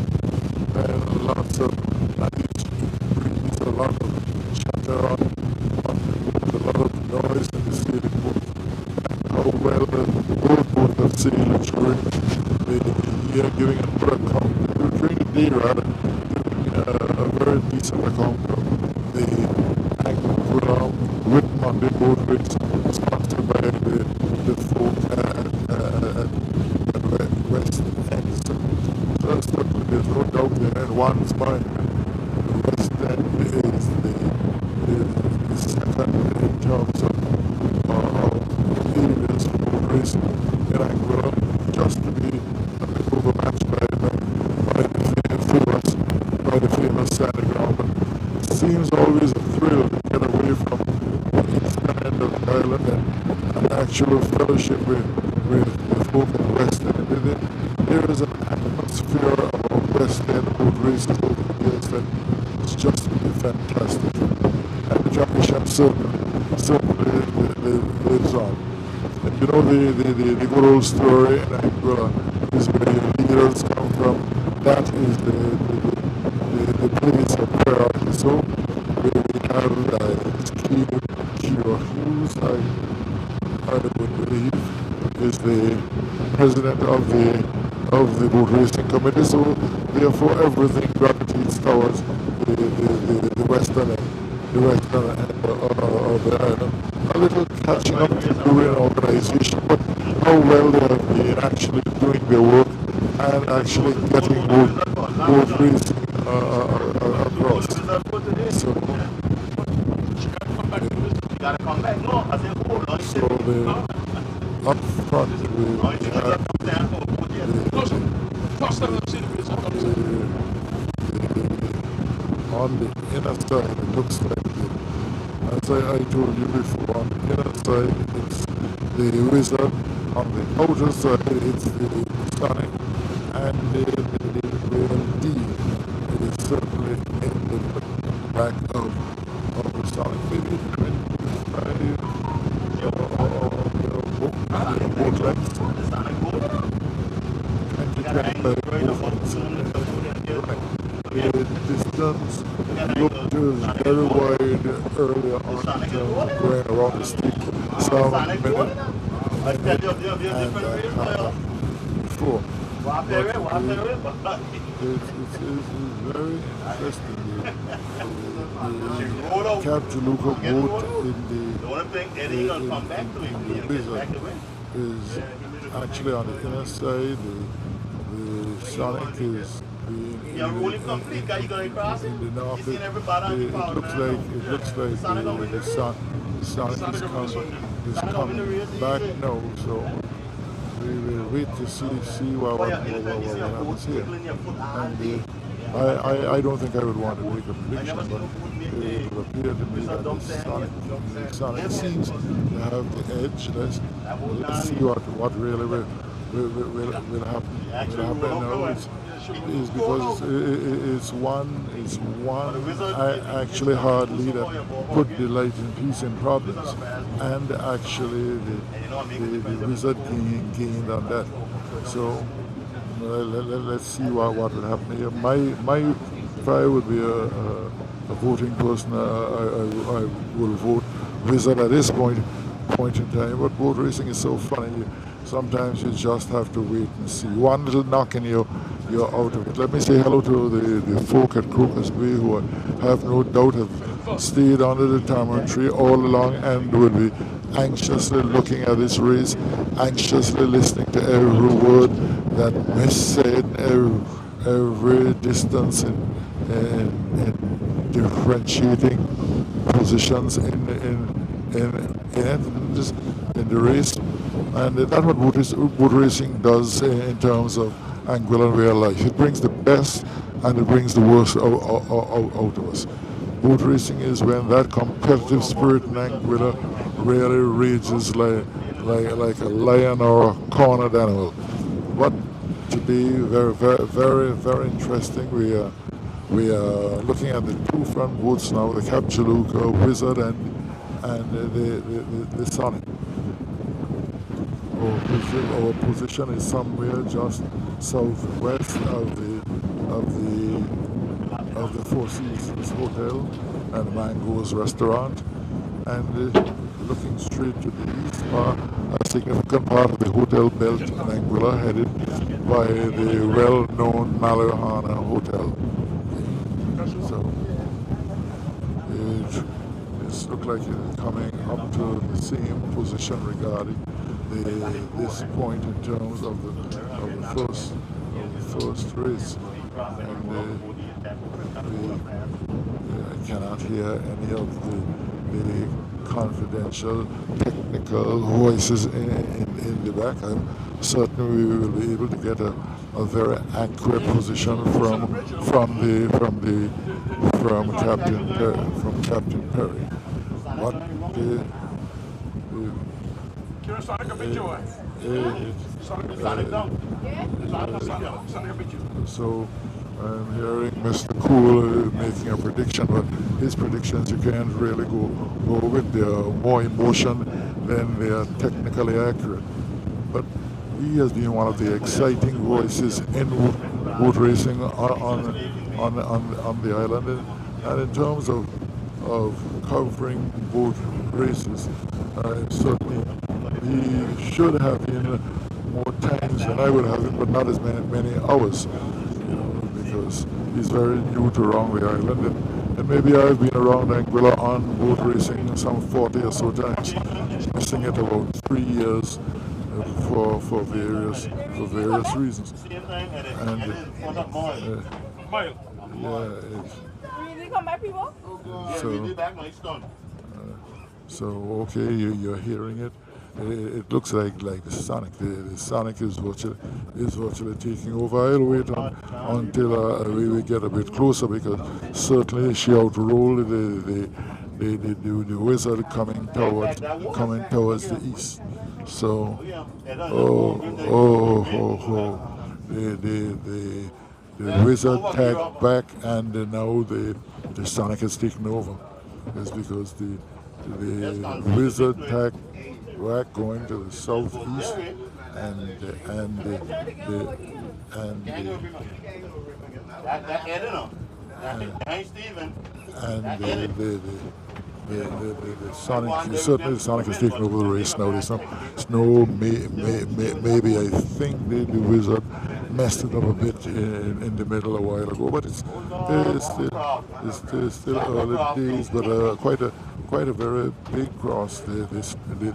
and lots of nice breeze, a lot of chatter on the boat, a lot of noise in the sailing boat, and how well both have sailed during the year, giving a good account, during the day rather, giving a very decent account of the Anguilla Whit Monday boat race, sponsored by the folk at West End. So there's no doubt there in one's mind. The West End is the second in terms of areas for racing in Anguilla, just to be a bit overmatched by the famous Sandy ground. But it seems always a thrill to get away from the eastern end of the island and mutual fellowship with folk in West End. There is an atmosphere of West End boat races over the years that it's just really fantastic. And the championship certainly lives on. And you know the good old story in Angola is where your leaders come from. That is the place of priority. So where we have Kira Hughes, I would believe, is the president of the boat racing committee. So therefore everything gravitates towards the western end, of the island. A little catching up to do in organization, but how well they have been actually doing their work and actually getting boat racing across. So the up front we have on the inner side it looks like as I told you before, on the inner side it's the Wizard, on the outer side it's the Sonic, and the Real D is certainly in the back of the Sonic, maybe 25 boat lengths. 20-25 the distance looked very wide earlier on in terms of going around the street, some minute and a half before. But it's very interesting. The Captaluca boat in the Wizard is actually on the inner side. The Sonic is in the north. It looks like the Sonic is coming back now. So we will wait to see what happens here. And I don't think I would want to make a prediction, but it would appear to me that the Sonic seems to have the edge. Let's see what really will happen now. Is because it's one actually hard leader put the Light and Peace in problems, and actually the Wizard gained on that. So let's see what will happen here. If I would be a voting person, I will vote Wizard at this point in time. But boat racing is so funny. Sometimes you just have to wait and see. One little knock and you're out of it. Let me say hello to the folk at Crocus Bay who have no doubt have stayed under the tamarind tree all along and will be anxiously looking at this race, anxiously listening to every word that Miss said, every distance in differentiating positions in the race. And that's what boat racing does in terms of Anguillan real life. It brings the best and it brings the worst out of us. Boat racing is when that competitive spirit in Anguilla really rages like a lion or a cornered animal. But to be very interesting, we are looking at the two front boats now, the Captaluca, Wizard, and the Sonic. Our position is somewhere just southwest of the Four Seasons Hotel and Mango's restaurant, and looking straight to the east, a significant part of the hotel belt in Anguilla headed by the well-known Malliouhana Hotel. So it looks like it's coming up to the same position regarding this point in terms of the first race, and I cannot hear any of the confidential technical voices in the back. I'm certain we will be able to get a very accurate position from Captain Perry. But So I'm hearing Mr. Cool making a prediction, but his predictions you can't really go with. They are more emotion than they are technically accurate. But he has been one of the exciting voices in boat racing on the island, and in terms of covering boat races, certainly he should have been more times than I would have been, but not as many hours, because he's very new to around the island, and maybe I've been around Anguilla on boat racing some 40 or so times, missing it about 3 years for various reasons. And so okay, you're hearing it. It looks like the Sonic. The Sonic is virtually taking over. I'll wait until we get a bit closer, because certainly she outrolled the Wizard coming towards the east. So the Wizard tagged back, and now the Sonic has taken over. It's because the Wizard tagged back going to the southeast, and the Sonic, certainly the Sonic has taken over the race now. There's maybe I think the Wizard messed it up a bit in the middle a while ago, but it's still early days, but quite a very big cross this time.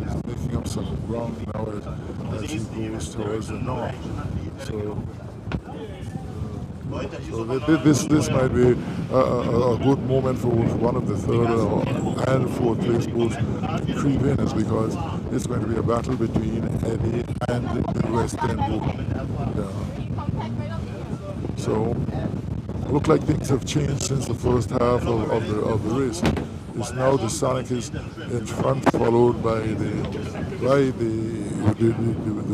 He's making up some ground now as he goes towards the north. So this might be a good moment for one of the third and fourth place boats to creep in, is because it's going to be a battle between Eddie and the West End boat. So look like things have changed since the first half of the race. It's now the Sonic is in front, followed by the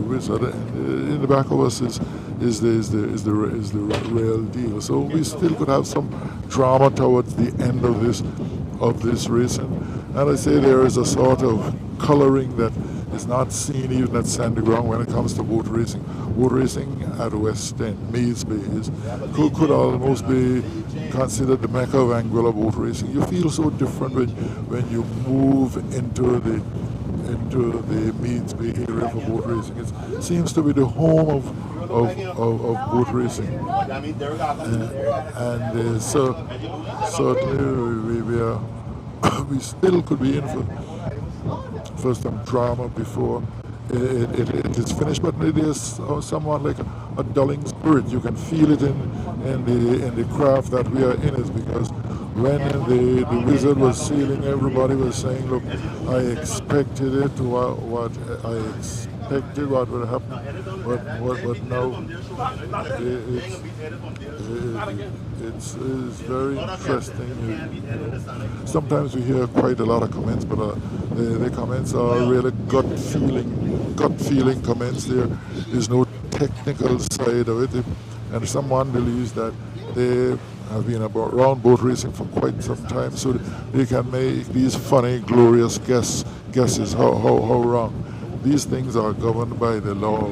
Wizard, and in the back of us is the real deal. So we still could have some drama towards the end of this race, and I say there is a sort of coloring that is not seen even at Sandy Ground when it comes to boat racing. Boat racing at West End, Mays Bay, could almost be considered the mecca of Anguilla boat racing. You feel so different when you move into the Meads Bay area for boat racing. It seems to be the home of boat racing, and certainly we still could be in for some drama before it is finished, but it is somewhat like a dulling spirit. You can feel it in the craft that we are in, is because when the Wizard was sailing, everybody was saying, look, I expected it to what I expected what would happen, but now it's very interesting. Sometimes we hear quite a lot of comments, but the comments are really gut feeling comments. There is no technical side of it, and someone believes that they have been around boat racing for quite some time, so they can make these funny, glorious guesses how wrong. These things are governed by the law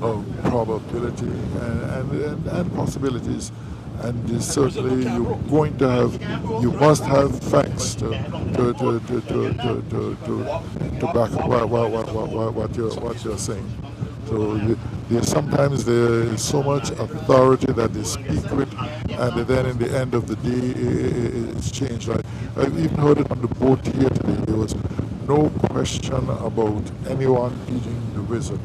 of probability and possibilities, and certainly you must have facts to back what you're saying. So sometimes there is so much authority that they speak with, and then in the end of the day it's changed. I've even heard it on the boat here today. There was no question about anyone beating the Wizard,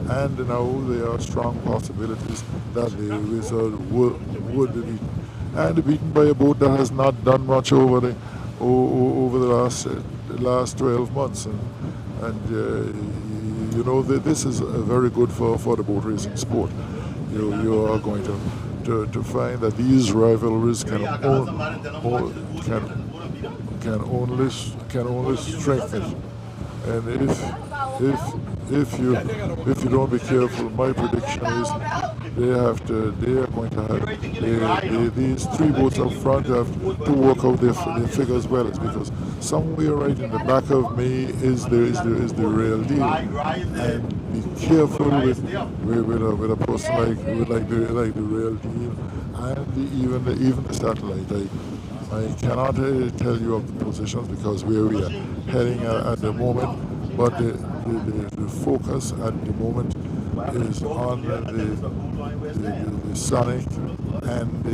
and now there are strong possibilities that the Wizard would be beaten, and beaten by a boat that has not done much over the last 12 months. and you know this is very good for the boat racing sport. You are going to find that these rivalries can only strengthen it. And if you don't be careful, my prediction is they are going to have these three boats up front have to work out their figures well. It's because somewhere right in the back of me is the real deal. And be careful with a person like the real deal and even the satellite. I cannot tell you of the positions because where we are heading at the moment, but the focus at the moment is on the Sonic and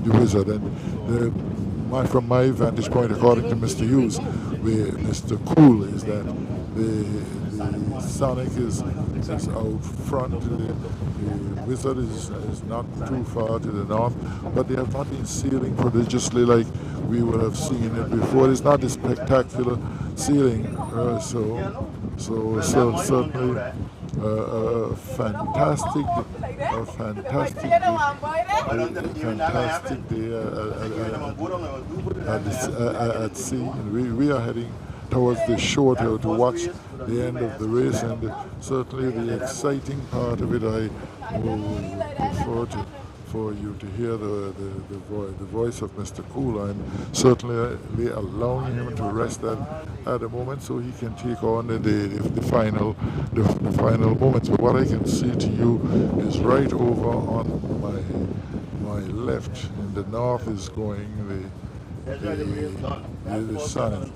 the Wizard. And from my vantage point, according to Mr. Hughes, Mr. Cool is that the Sonic is out front. The Wizard is not too far to the north, but they have not been sailing prodigiously like we would have seen it before. It's not a spectacular sailing, so certainly a fantastic day at sea. And we are heading towards the shore to watch the end of the race, and certainly the exciting part of it, I will prefer for you to hear the voice of Mr. Cool. I'm certainly allowing him to rest at the moment so he can take on the final moments. But what I can see to you is right over on my left. In the north is going the sun.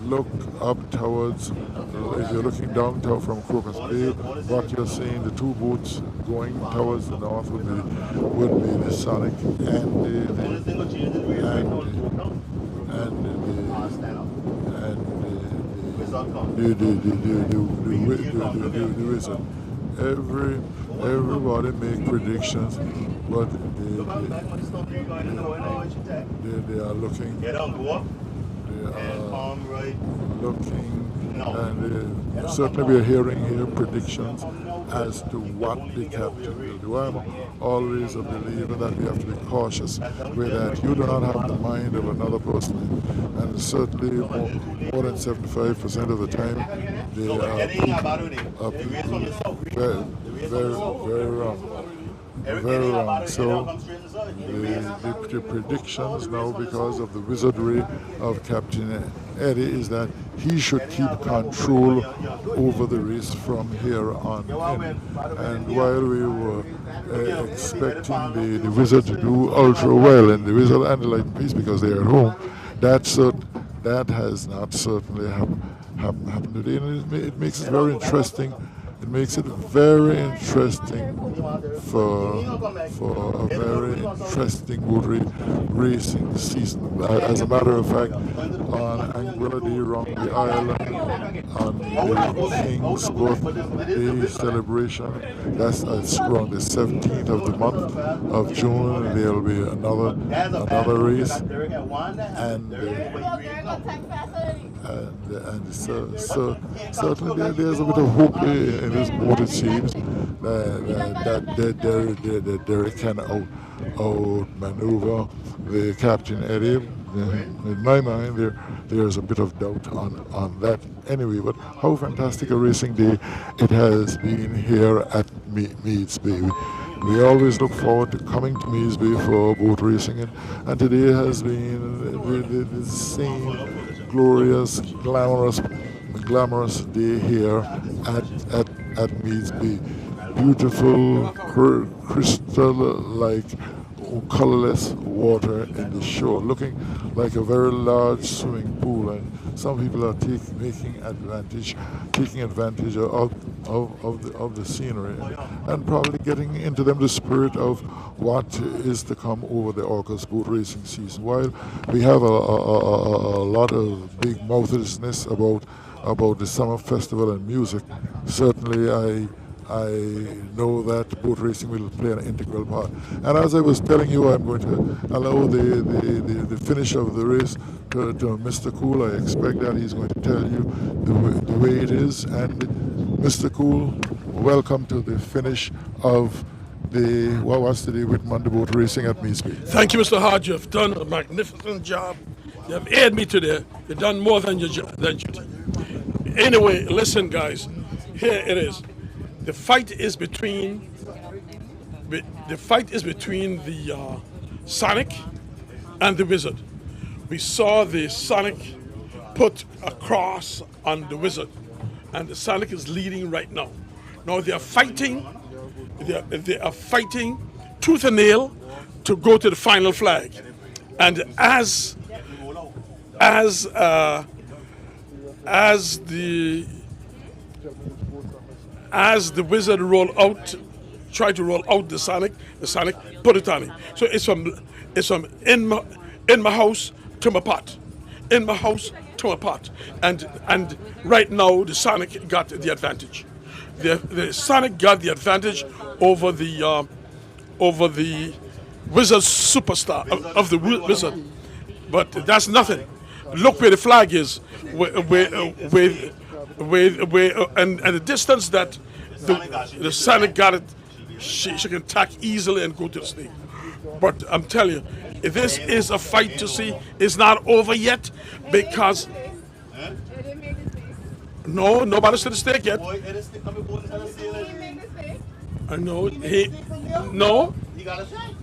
Look up towards, if you're looking down from Crocus Bay, what you're seeing, the two boats going towards the north would be the Sonic the Wizard. Everybody make predictions, but they are looking, and certainly we are hearing here predictions as to what the captain will do. I'm always a believer that we have to be cautious with that. You do not have the mind of another person, and certainly more than 75% of the time they are very wrong. Very wrong. So the predictions now, because of the wizardry of Captain Eddie, is that he should keep control over the race from here on in. And while we were expecting the Wizard to do ultra well, and the Wizard and the Light and Peace because they are at home, that has not certainly happened today, and it makes it very interesting. It makes it very interesting for a very interesting motor racing season. As a matter of fact, on Anguilla Day Rugby Island, on the King's Birthday celebration, that's around the 17th of the month of June, there will be another race, and so certainly there's a bit of hope in this boat. It seems that Derek can outmaneuver the Captain Eddie. In my mind, there's a bit of doubt on that anyway. But how fantastic a racing day it has been here at Meads Bay. We always look forward to coming to Meads Bay for boat racing, and today has been the same glorious, glamorous day here at Meads Bay. Beautiful, crystal-like, colorless water in the shore, looking like a very large swimming pool, and some people are taking advantage of the scenery and probably getting into them the spirit of what is to come over the August boat racing season. While we have a lot of big mouthlessness about the summer festival and music, certainly I know that boat racing will play an integral part. And as I was telling you, I'm going to allow the finish of the race to Mr. Cool. I expect that he's going to tell you the way it is. And Mr. Cool, welcome to the finish of the Whit Monday boat racing at Measby. Thank you, Mr. Hodge. You've done a magnificent job. You have aired me today. You've done more than your duty. Anyway, listen, guys. Here it is. The fight is between the Sonic and the Wizard. We saw the Sonic put a cross on the Wizard, and the Sonic is leading right now. Now they are fighting. They are fighting tooth and nail to go to the final flag, and as the Wizard try to roll out the Sonic put it on him. So it's from in my house to my pot, in my house to my pot, and right now the Sonic got the advantage. The Sonic got the advantage over the Wizard superstar of the Wizard, but that's nothing. Look where the flag is, where and the distance that the Sonic got it, she can tack easily and go to the snake. But I'm telling you, this is a fight to see. It's not over yet because no, nobody's to the stake yet. I know he no. He got a shot.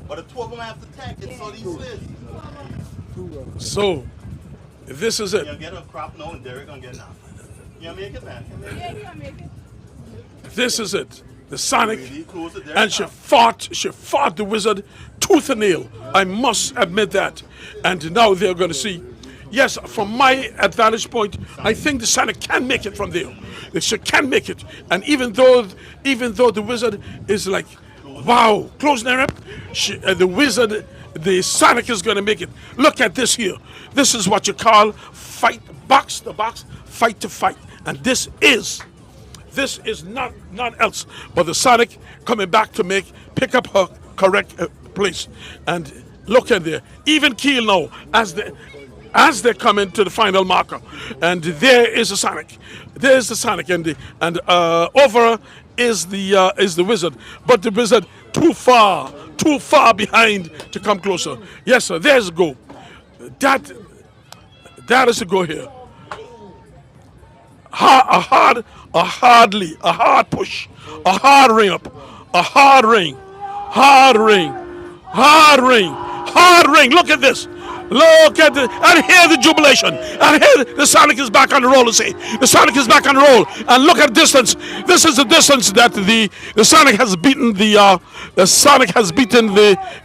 But the two of them have to tack it, so these slips. So this is it. You'll get a crop no, and Derek gonna get enough. You'll make it, man. Yeah, he'll make it. This is it. The Sonic, and she fought the Wizard tooth and nail. I must admit that. And now they're going to see. Yes, from my advantage point, I think the Sonic can make it from there. She can make it. And even though the Wizard is like, wow, closing her up, the Sonic is going to make it. Look at this here. This is what you call fight, box to box, fight to fight. And this is not else but the Sonic coming back to pick up her correct place. And look at there, even keel now as they come into the final marker, and there is the Sonic. There's the Sonic, and over is the Wizard, but the Wizard too far behind to come closer. Yes, sir. There's a go. That is a go here. A hard push, a hard ring up, a hard ring. Look at this. And hear the jubilation. And here the Sonic is back on the roll. The Sonic is back on the roll. And look at distance. This is the distance that the Sonic has beaten the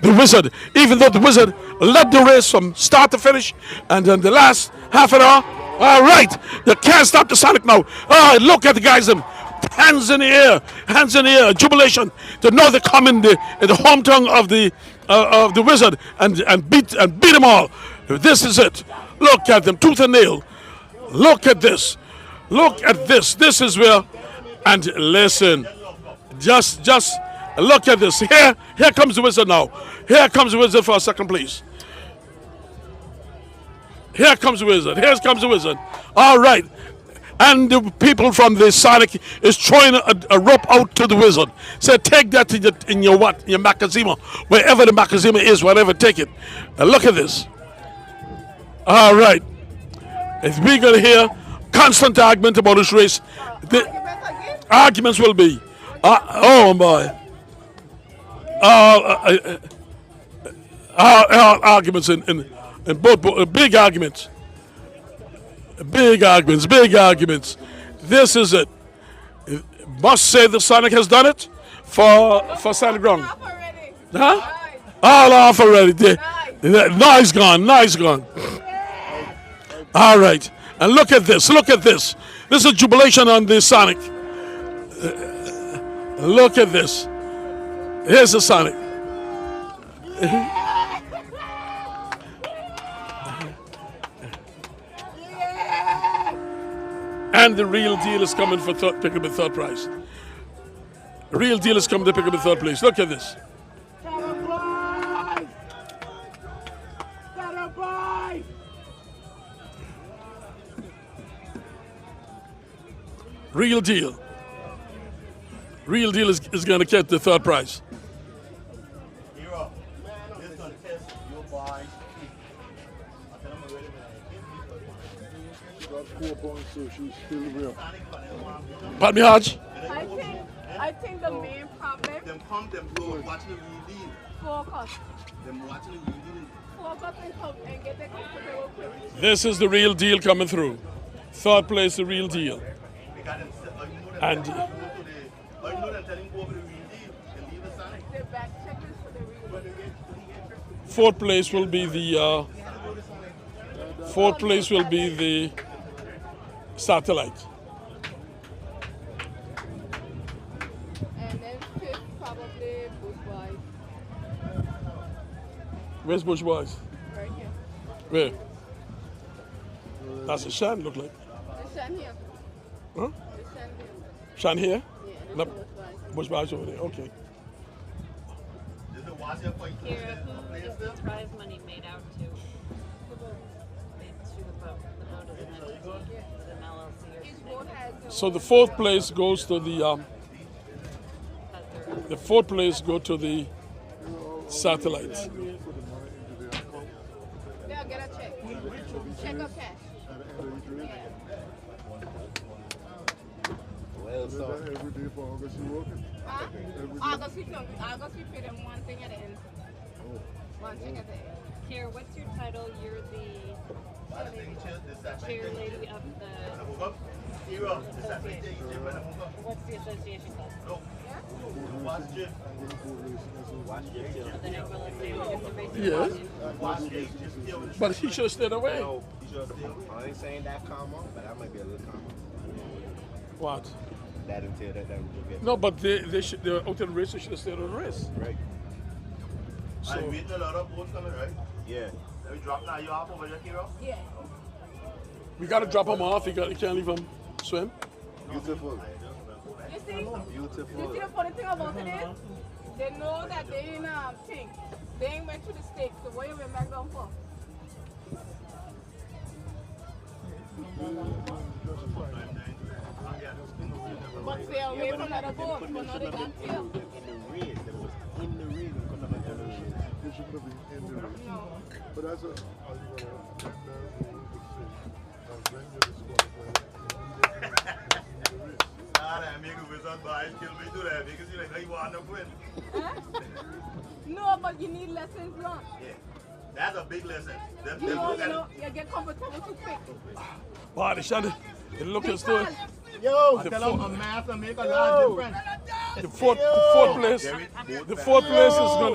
Wizard. Even though the Wizard led the race from start to finish, and then the last half an hour. All right, you can't stop the Sonic now. Oh, look at the guys, hands in the air, jubilation to know they come in the hometown of the Wizard and beat them all. This is it. Look at them, tooth and nail. Look at this. This is where. And listen, just look at this. Here comes the Wizard now. Here comes the Wizard for a second place. Here comes the Wizard. All right. And the people from the Sonic is throwing a rope out to the Wizard. Say, take that in your Macazima. Wherever the Macazima is, whatever, take it. And look at this. All right. If we're going to hear constant argument about this race, the arguments will be, oh boy. Arguments in both big arguments. Big arguments. This is it. Must say the Sonic has done it for Sonic Ground. Huh? All off already. Nice gone. All right. And look at this. This is jubilation on the Sonic. Look at this. Here's the Sonic. And the real deal is coming for picking up the third prize. Real Deal is coming to pick up the third place. Look at this. Real Deal. Real Deal is going to get the third prize. Hero, this is going to test your boy. She got 4 points, so she's still real. Pardon me, Hodge? I think the main problem. Them come, them go, watching the real deal. Focus. Them watching the real deal. Focus and come and get the comfortable quick. This is the Real Deal coming through. Third place, the Real Deal. And You know them telling go over the real deal. They leave the sign. The back checkers for the real deal. fourth place will be the satellite. And then fifth, probably Bush Boys. Where's Bush Boys? Right here. Where? That's a Shan, look like. The Shan here. Huh? The Shan here. Shan here? Yeah, No. Bush Boys. Bush Boys over there, okay. Here, who is the prize money made out to? Made to the vote. The vote is an entity, is an LLC or Each something. vote has So the fourth place goes to the fourth place go to the satellite. Yeah, get a check. Check of cash. Well, so every day for August you working? Huh? August we pay them one thing at the end. One thing at the end. Here, what's your title? You're the chair lady of the association. What's the association called? The Neighborhood Information. Yes. But he should have stayed away. I ain't saying that calmer, but I might be a little calmer. What? That until that will get. No, but they were out in the race, they should have stayed on the race. Right. I waiting a lot of boats coming, right? Yeah. We drop now, you off over there, Kiro? Yeah. We got to drop him off. You can't leave him swim. Beautiful. You see? Beautiful. You see the funny thing about it is, they know that they ain't thing. They ain't went to the stakes, so what you went back down for? But stay away from other boats, but now they got killed. They should have been in the race. But that's a No, but you need lessons learned. Yeah. That's a big lesson. You get comfortable too quick. Wow, they shot it. They look at still. Yo, The tell them a math and make a large difference. The fourth place is going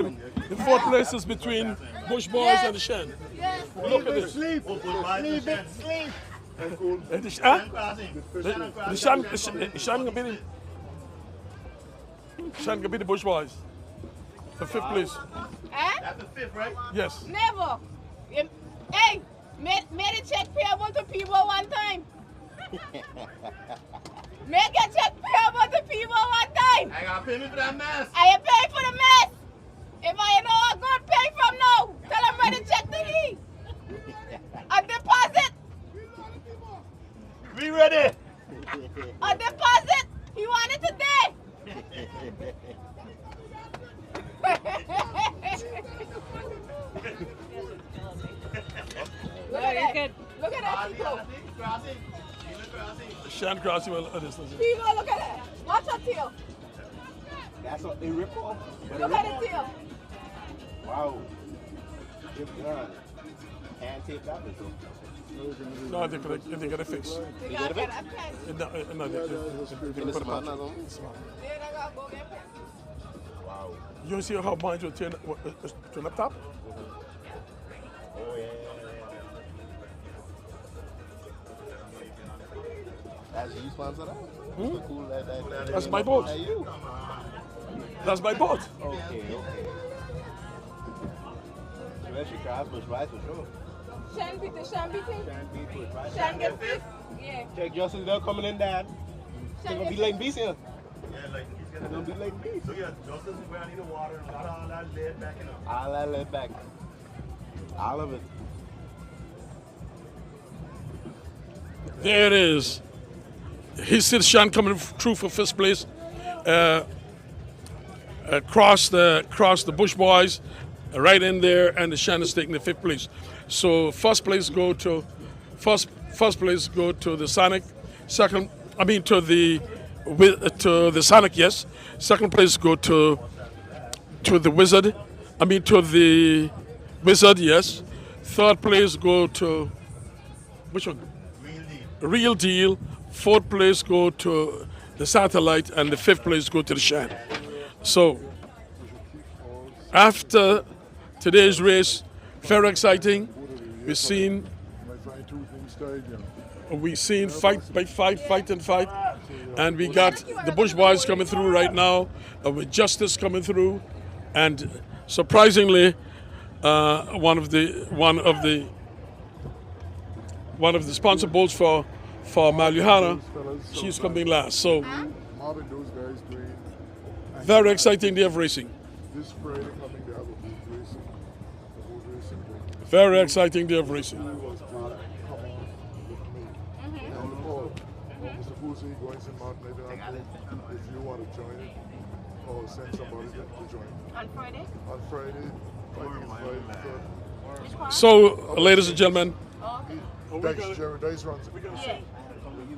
to be. The fourth place is between Bush Boys and the Shen. Yes. Look at this. Sleep. Sleep. And the Shan gonna be the Bush Boys. The fifth place. That's the fifth, right? Yes. Never. Hey, made a check payable to people one time. Make a check payable to people one time. I gotta pay me for that mess. I pay for the mess. If I know I'm going to pay from now, tell them write a check to me. A deposit. We ready. A deposit. He want it today. Look at that. Look at that, Chico. Shan Crossing will Chico, look at that. Watch her tail. That's what they rip off. Look at the tail. Wow. Good God. Can't take that with them. No, they got it fixed. They got a pen. No, they put it back. Wow. You see how mine will turn up top? Oh, yeah. That's you sponsor that? Cool, That's my boat. That you? That's my boat. Okay. Especially Cross Bush Rice for sure. Shan beat the Shan beating. Shan get fifth. Yeah. Check Justin, they're coming in, Dad. They're going to be like beast here. Yeah, like he's It's gonna be like this. So yeah, Justice is where I need the water and got all that lead back in it. All that laid back. All of it. There it is. He sees Shan coming through for first place. Cross the Bush Boys, right in there, and the Shan is taking the 5th place. So first place go to the Sonic. To the Sonic, yes. Second place go to the Wizard. To the Wizard, yes. Third place go to which one? Real Deal. 4th place go to the Satellite, and the 5th place go to the Shan. So after today's race, very exciting. We've seen fight by fight, and we got the Bush Boys coming through right now, with Justice coming through, and surprisingly, one of the sponsor boats for Malliouhana, she's coming last. So very exciting day of racing. This Friday coming, they have a boat racing. Very exciting day of racing. If you want to join it, or send somebody to join. On Friday? On Friday, So, ladies and gentlemen, Dice runs it.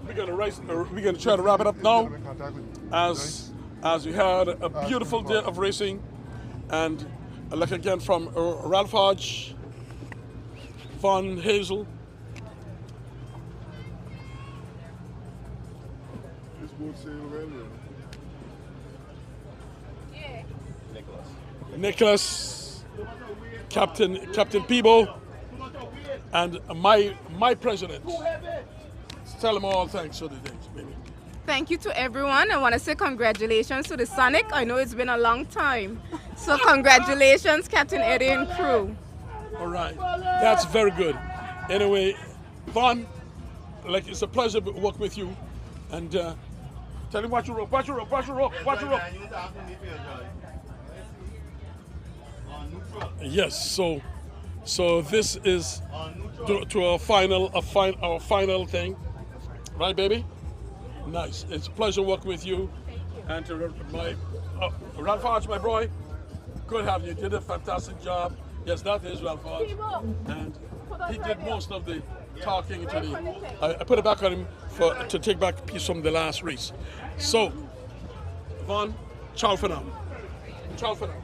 we're gonna try to wrap it up now, as we had a beautiful day of racing, and like again from Ralph Hodge, Von Hazel. This boat sailed earlier. Nicholas, Captain Peebo, and my president. Tell them all thanks for the day, baby. Thank you to everyone. I want to say congratulations to the Sonic. I know it's been a long time. So congratulations, Captain Eddie and crew. All right, that's very good. Anyway, Vaughn, like it's a pleasure to work with you, and tell him watch your rope. Yes, so this is to our final thing, right, baby? Nice. It's a pleasure working with you, and to my Ralph Hodge, my boy. Good having you. You did a fantastic job. Yes, that is Ralph Hodge, and he did most of the talking to me. I put it back on him to take back a piece from the last race. So, Vaughn, ciao for now. Ciao for now.